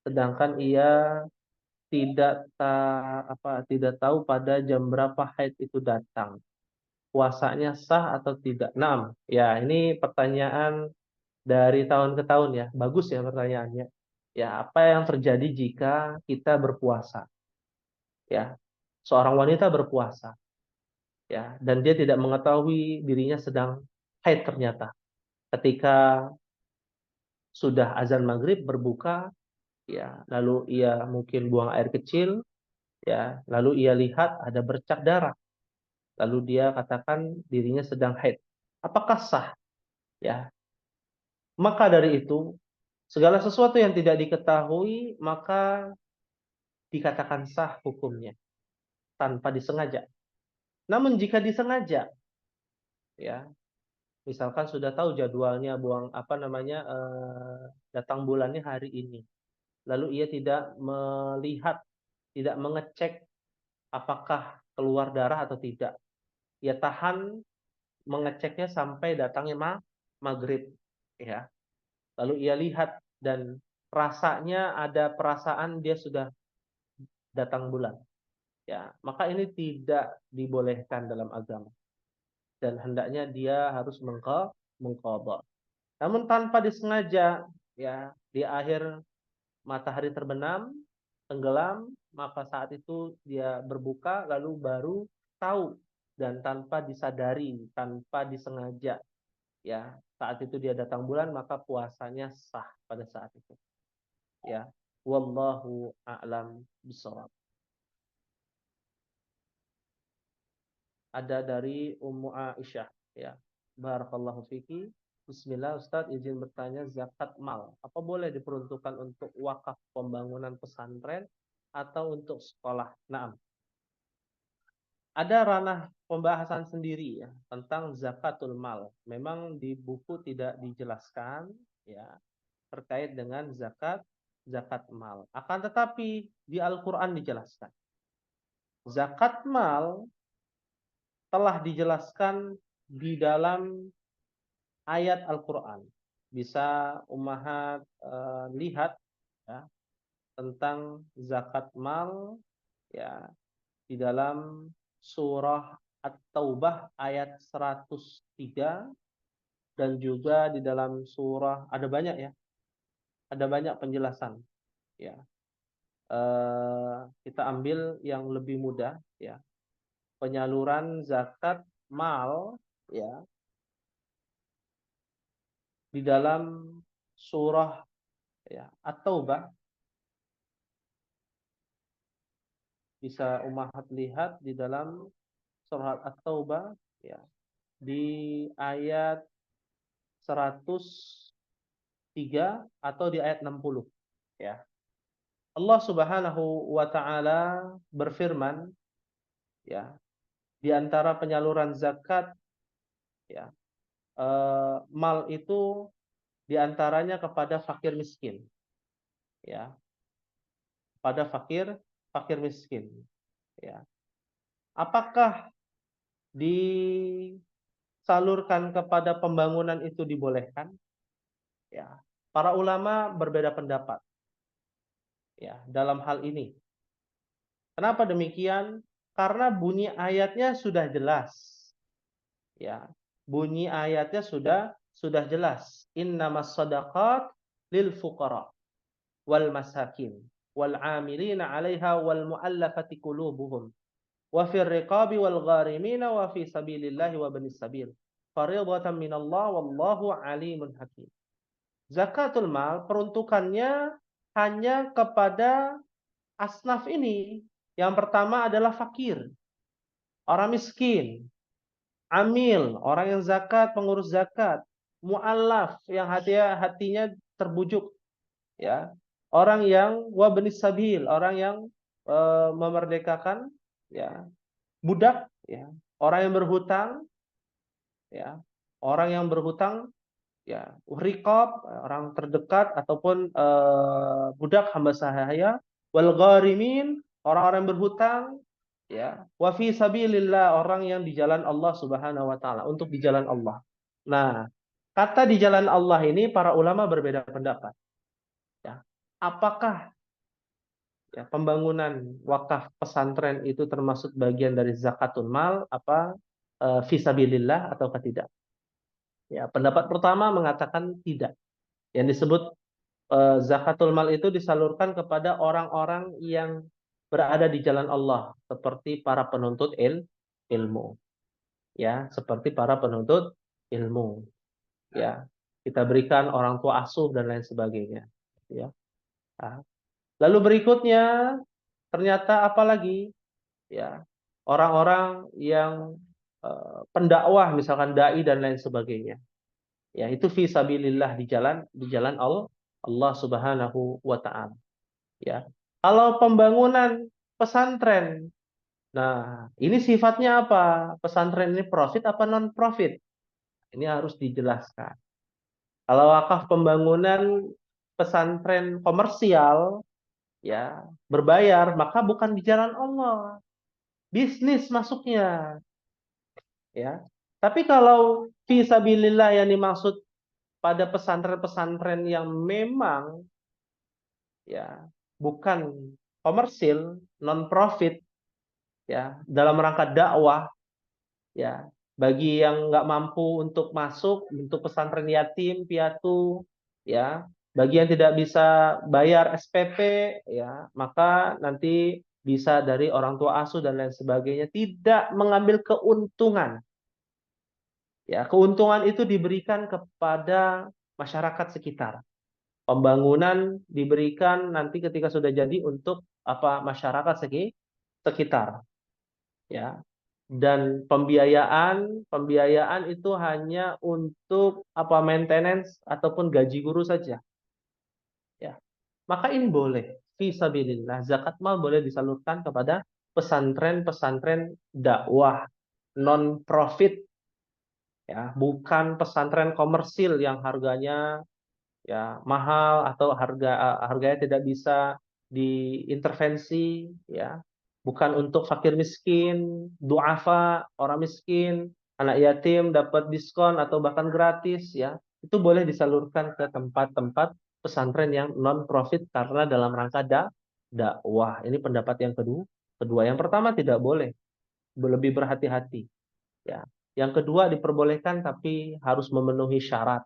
sedangkan ia tidak tahu pada jam berapa haid itu datang. Puasanya sah atau tidak? Nah, ya ini pertanyaan dari tahun ke tahun ya. Bagus ya pertanyaannya. Ya, apa yang terjadi jika kita berpuasa? Ya, seorang wanita berpuasa. Ya, dan dia tidak mengetahui dirinya sedang haid ternyata. Ketika sudah azan maghrib berbuka, ya, lalu ia mungkin buang air kecil, ya, lalu ia lihat ada bercak darah, lalu dia katakan dirinya sedang haid. Apakah sah? Ya, maka dari itu segala sesuatu yang tidak diketahui maka dikatakan sah hukumnya tanpa disengaja. Namun jika disengaja, ya, misalkan sudah tahu jadwalnya datang bulannya hari ini, lalu ia tidak melihat, tidak mengecek apakah keluar darah atau tidak. Ia tahan mengeceknya sampai datangnya maghrib, ya. Lalu ia lihat dan rasanya ada perasaan dia sudah datang bulan, ya, maka ini tidak dibolehkan dalam agama dan hendaknya dia harus mengqadha. Namun tanpa disengaja, ya, di akhir matahari terbenam, tenggelam, maka saat itu dia berbuka lalu baru tahu dan tanpa disadari, tanpa disengaja, ya, saat itu dia datang bulan, maka puasanya sah pada saat itu. Ya, wallahu a'lam bishawab. Ada dari Ummu Aisyah, ya. Barakallahu fiki. Bismillah, Ustadz izin bertanya, zakat mal apa boleh diperuntukkan untuk wakaf pembangunan pesantren atau untuk sekolah? Naam. Ada ranah pembahasan sendiri, ya, tentang zakatul mal. Memang di buku tidak dijelaskan, ya, terkait dengan zakat mal. Akan tetapi di Al-Qur'an dijelaskan. Zakat mal telah dijelaskan di dalam ayat Al-Qur'an. Bisa ummahat lihat, ya, tentang zakat mal, ya, di dalam surah At-Taubah ayat 103 dan juga di dalam surah, ada banyak, ya. Ada banyak penjelasan, ya. Kita ambil yang lebih mudah, ya. Penyaluran zakat mal, ya, di dalam surah, ya, At-Taubah. Bisa ummahat lihat di dalam surah At-Taubah, ya, di ayat 103 atau di ayat 60, ya. Allah Subhanahu wa taala berfirman, ya, di antara penyaluran zakat, ya, mal itu di antaranya kepada fakir miskin, ya, pada fakir miskin, ya. Apakah disalurkan kepada pembangunan itu dibolehkan? Ya, para ulama berbeda pendapat, ya, dalam hal ini. Kenapa demikian? Karena bunyi ayatnya sudah jelas, ya. Bunyi ayatnya sudah jelas. Innamas shadaqat lil fuqara wal masakin wal 'amilina 'alaiha wal mu'allafati qulubuhum wa fir riqabi wal gharimina wa fi sabilillahi wa banis sabil. Fariidatan minallah wallahu 'alimun hakim. Zakatul mal peruntukannya hanya kepada asnaf ini. Yang pertama adalah fakir, orang miskin, amil, orang yang zakat, pengurus zakat, mu'allaf, yang hatinya terbujuk, ya, orang yang wabnis sabil, orang yang memerdekakan, ya, budak, ya, orang yang berhutang, ya, orang yang berhutang, ya, riqab, orang terdekat ataupun budak hamba sahaya, wal gharimin, orang-orang berhutang, ya, wa fi sabilillah, orang yang di jalan Allah Subhanahu wa taala, untuk di jalan Allah. Nah, kata di jalan Allah ini para ulama berbeda pendapat, ya. Apakah, ya, pembangunan wakaf pesantren itu termasuk bagian dari zakatul mal apa fi sabilillah ataukah tidak? Ya, pendapat pertama mengatakan tidak. Yang disebut zakatul mal itu disalurkan kepada orang-orang yang berada di jalan Allah, seperti para penuntut ilmu, ya, seperti para penuntut ilmu, ya. Kita berikan orang tua asuh dan lain sebagainya, ya. Nah, lalu berikutnya ternyata apalagi ya orang-orang yang pendakwah misalkan dai dan lain sebagainya. Ya, itu fi sabilillah di jalan Allah Subhanahu wa taala. Ya. Kalau pembangunan pesantren, nah, ini sifatnya apa? Pesantren ini profit apa non profit? Ini harus dijelaskan. Kalau wakaf pembangunan pesantren komersial ya berbayar, maka bukan di jalan Allah. Bisnis masuknya, ya. Tapi kalau fi sabilillah yang dimaksud pada pesantren-pesantren yang memang ya bukan komersil, non profit ya, dalam rangka dakwah ya, bagi yang nggak mampu untuk masuk untuk pesantren yatim piatu ya, bagi yang tidak bisa bayar SPP ya, maka nanti bisa dari orang tua asuh dan lain sebagainya, tidak mengambil keuntungan. Ya, keuntungan itu diberikan kepada masyarakat sekitar. Pembangunan diberikan nanti ketika sudah jadi untuk apa masyarakat sekitar. Ya. Dan pembiayaan itu hanya untuk apa maintenance ataupun gaji guru saja. Ya. Maka ini boleh fisabilillah, zakat mal boleh disalurkan kepada pesantren-pesantren dakwah non profit ya, bukan pesantren komersil yang harganya ya mahal atau harganya tidak bisa diintervensi ya, bukan untuk fakir miskin, duafa, orang miskin, anak yatim dapat diskon atau bahkan gratis ya, itu boleh disalurkan ke tempat-tempat pesantren yang non profit karena dalam rangka dakwah. Ini pendapat yang kedua. Yang pertama tidak boleh, lebih berhati-hati ya. Yang kedua diperbolehkan tapi harus memenuhi syarat.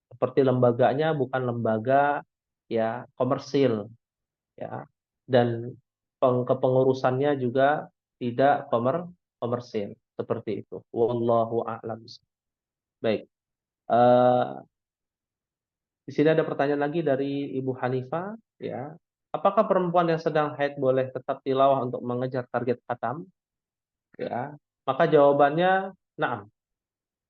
Seperti lembaganya bukan lembaga ya komersil ya, dan kepengurusannya juga tidak komersil seperti itu. Wallahu a'lam. Baik. Di sini ada pertanyaan lagi dari Ibu Hanifah ya. Apakah perempuan yang sedang haid boleh tetap tilawah untuk mengejar target khatam? Ya. Maka jawabannya na'am.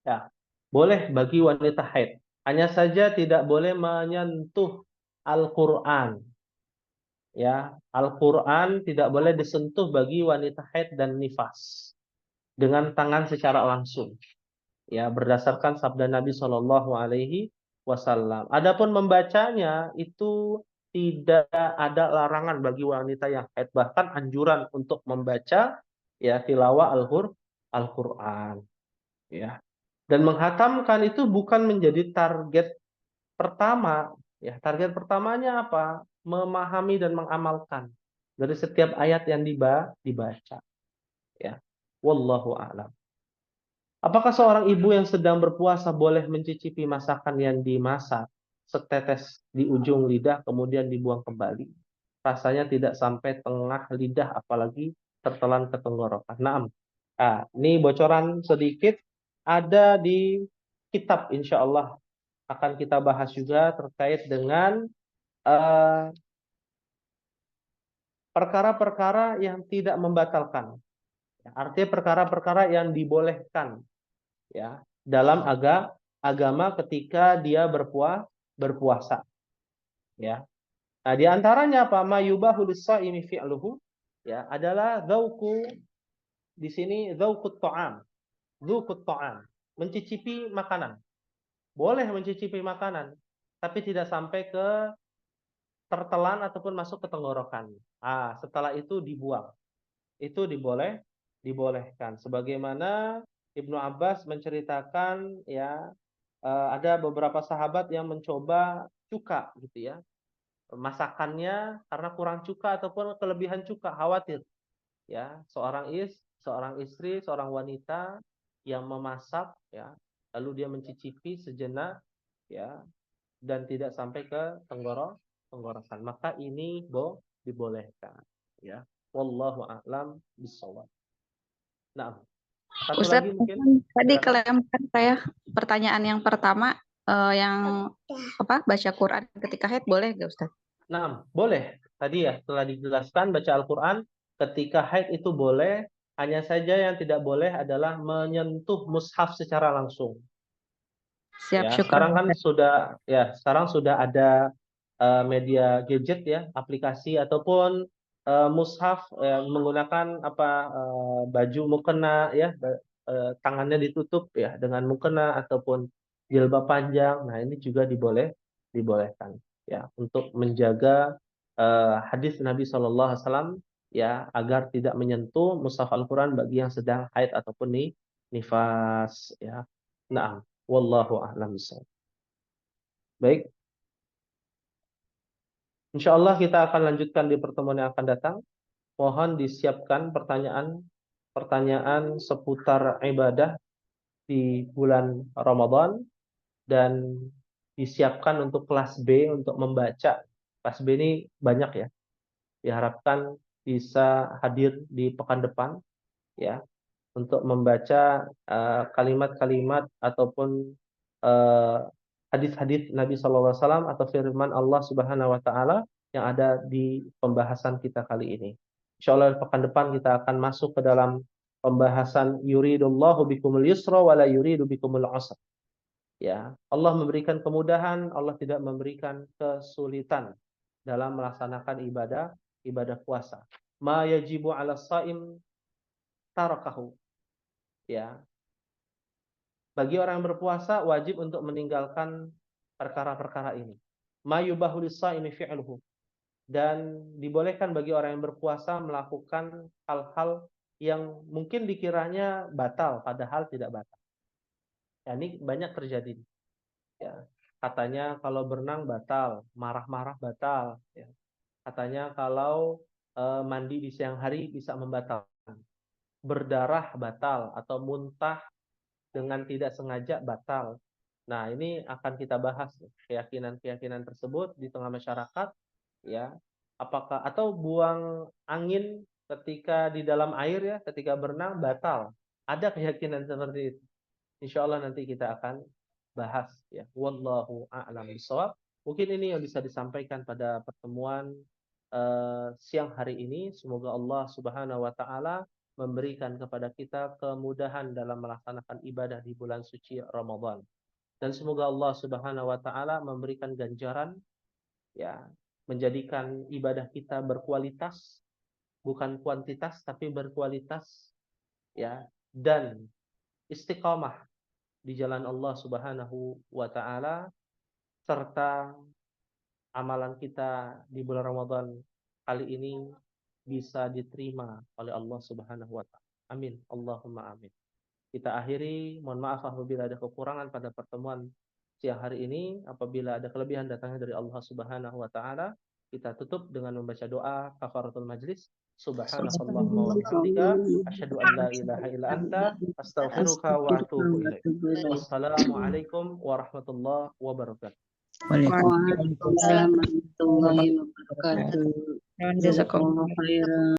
Ya. Boleh bagi wanita haid. Hanya saja tidak boleh menyentuh Al-Qur'an. Ya, Al-Qur'an tidak boleh disentuh bagi wanita haid dan nifas dengan tangan secara langsung. Ya, berdasarkan sabda Nabi Shallallahu alaihi wasallam. Adapun membacanya itu tidak ada larangan bagi wanita yang haid, bahkan anjuran untuk membaca ya tilawah Al-Qur'an. Ya. Dan menghatamkan itu bukan menjadi target pertama, ya. Target pertamanya apa? Memahami dan mengamalkan dari setiap ayat yang dibaca. Ya. Wallahu a'lam. Apakah seorang ibu yang sedang berpuasa boleh mencicipi masakan yang dimasak setetes di ujung lidah kemudian dibuang kembali? Rasanya tidak sampai tengah lidah apalagi tertelan ke tenggorokan. Naam. Nah, ini bocoran sedikit ada di kitab, insya Allah akan kita bahas juga terkait dengan perkara-perkara yang tidak membatalkan. Artinya perkara-perkara yang dibolehkan ya dalam agama ketika dia berpuasa. Ya. Nah, di antaranya apa? Ma yubahu lis-shaimi fi'luhu ya adalah dzauqu, di sini dzauqut ta'am. Dzauqut ta'am, mencicipi makanan. Boleh mencicipi makanan, tapi tidak sampai ke tertelan ataupun masuk ke tenggorokan. Setelah itu dibuang. Itu dibolehkan. Sebagaimana Ibnu Abbas menceritakan ya, ada beberapa sahabat yang mencoba cuka gitu ya. Masakannya karena kurang cuka ataupun kelebihan cuka, khawatir ya, seorang istri, seorang wanita yang memasak ya, lalu dia mencicipi sejenak ya dan tidak sampai ke tenggorokan, maka ini dibolehkan ya. Wallahu a'lam bishawab. Nah, satu Ustadz, lagi mungkin tadi silakan. kelempar saya pertanyaan yang pertama, yang baca Quran ketika haid boleh nggak Ustadz? Nah, boleh. Tadi ya telah dijelaskan baca Al-Quran ketika haid itu boleh, hanya saja yang tidak boleh adalah menyentuh mushaf secara langsung. Siap, Ya, syukran. sekarang sudah ada media gadget ya, aplikasi ataupun mushaf menggunakan baju mukena ya, tangannya ditutup ya dengan mukena ataupun jilbab panjang. Nah, ini juga dibolehkan ya untuk menjaga hadis Nabi SAW ya agar tidak menyentuh mushaf Al-Quran bagi yang sedang haid ataupun nifas ya. Nah, wallahu a'lam bishawab. Baik, insya Allah kita akan lanjutkan di pertemuan yang akan datang. Mohon disiapkan pertanyaan seputar ibadah di bulan Ramadan dan disiapkan untuk kelas B untuk membaca. Kelas B ini banyak ya. Diharapkan bisa hadir di pekan depan ya untuk membaca kalimat-kalimat ataupun hadis-hadis Nabi SAW atau firman Allah Subhanahu Wa Taala yang ada di pembahasan kita kali ini. Insya Allah pekan depan kita akan masuk ke dalam pembahasan yuridullahu bikumul yusra wa la yuridu bikumul usra. Ya, Allah memberikan kemudahan, Allah tidak memberikan kesulitan dalam melaksanakan ibadah puasa. Ma yajibu 'ala shaim tarakahu. Ya, bagi orang yang berpuasa wajib untuk meninggalkan perkara-perkara ini. Ma yubahu lis-shaimi fi'luhu. Dan dibolehkan bagi orang yang berpuasa melakukan hal-hal yang mungkin dikiranya batal padahal tidak batal. Ya, ini banyak terjadi. Ya, katanya kalau berenang batal, marah-marah batal. Ya. Katanya kalau mandi di siang hari bisa membatalkan. Berdarah batal atau muntah dengan tidak sengaja batal. Nah, ini akan kita bahas keyakinan-keyakinan tersebut di tengah masyarakat ya. Apakah atau buang angin ketika di dalam air ya, ketika berenang batal. Ada keyakinan seperti itu. Insya Allah nanti kita akan bahas ya. Wallahu a'lam bishawab. Mungkin ini yang bisa disampaikan pada pertemuan siang hari ini. Semoga Allah Subhanahu wa taala memberikan kepada kita kemudahan dalam melaksanakan ibadah di bulan suci Ramadan. Dan semoga Allah Subhanahu wa taala memberikan ganjaran ya, menjadikan ibadah kita berkualitas, bukan kuantitas tapi berkualitas ya, dan istiqamah di jalan Allah Subhanahu wa taala, serta amalan kita di bulan Ramadan kali ini bisa diterima oleh Allah Subhanahu wa taala. Amin. Allahumma amin. Kita akhiri, mohon maaf apabila ada kekurangan pada pertemuan siang hari ini. Apabila ada kelebihan datangnya dari Allah Subhanahu wa taala. Kita tutup dengan membaca doa kafaratul majlis. Subhanakallahumma wa bihamdika asyhadu an la ilaha illa anta astaghfiruka wa atubu ilaik. Wassalamualaikum warahmatullahi wabarakatuh. Waalaikumsalam warahmatullahi wabarakatuh. Jazakallahu khairan.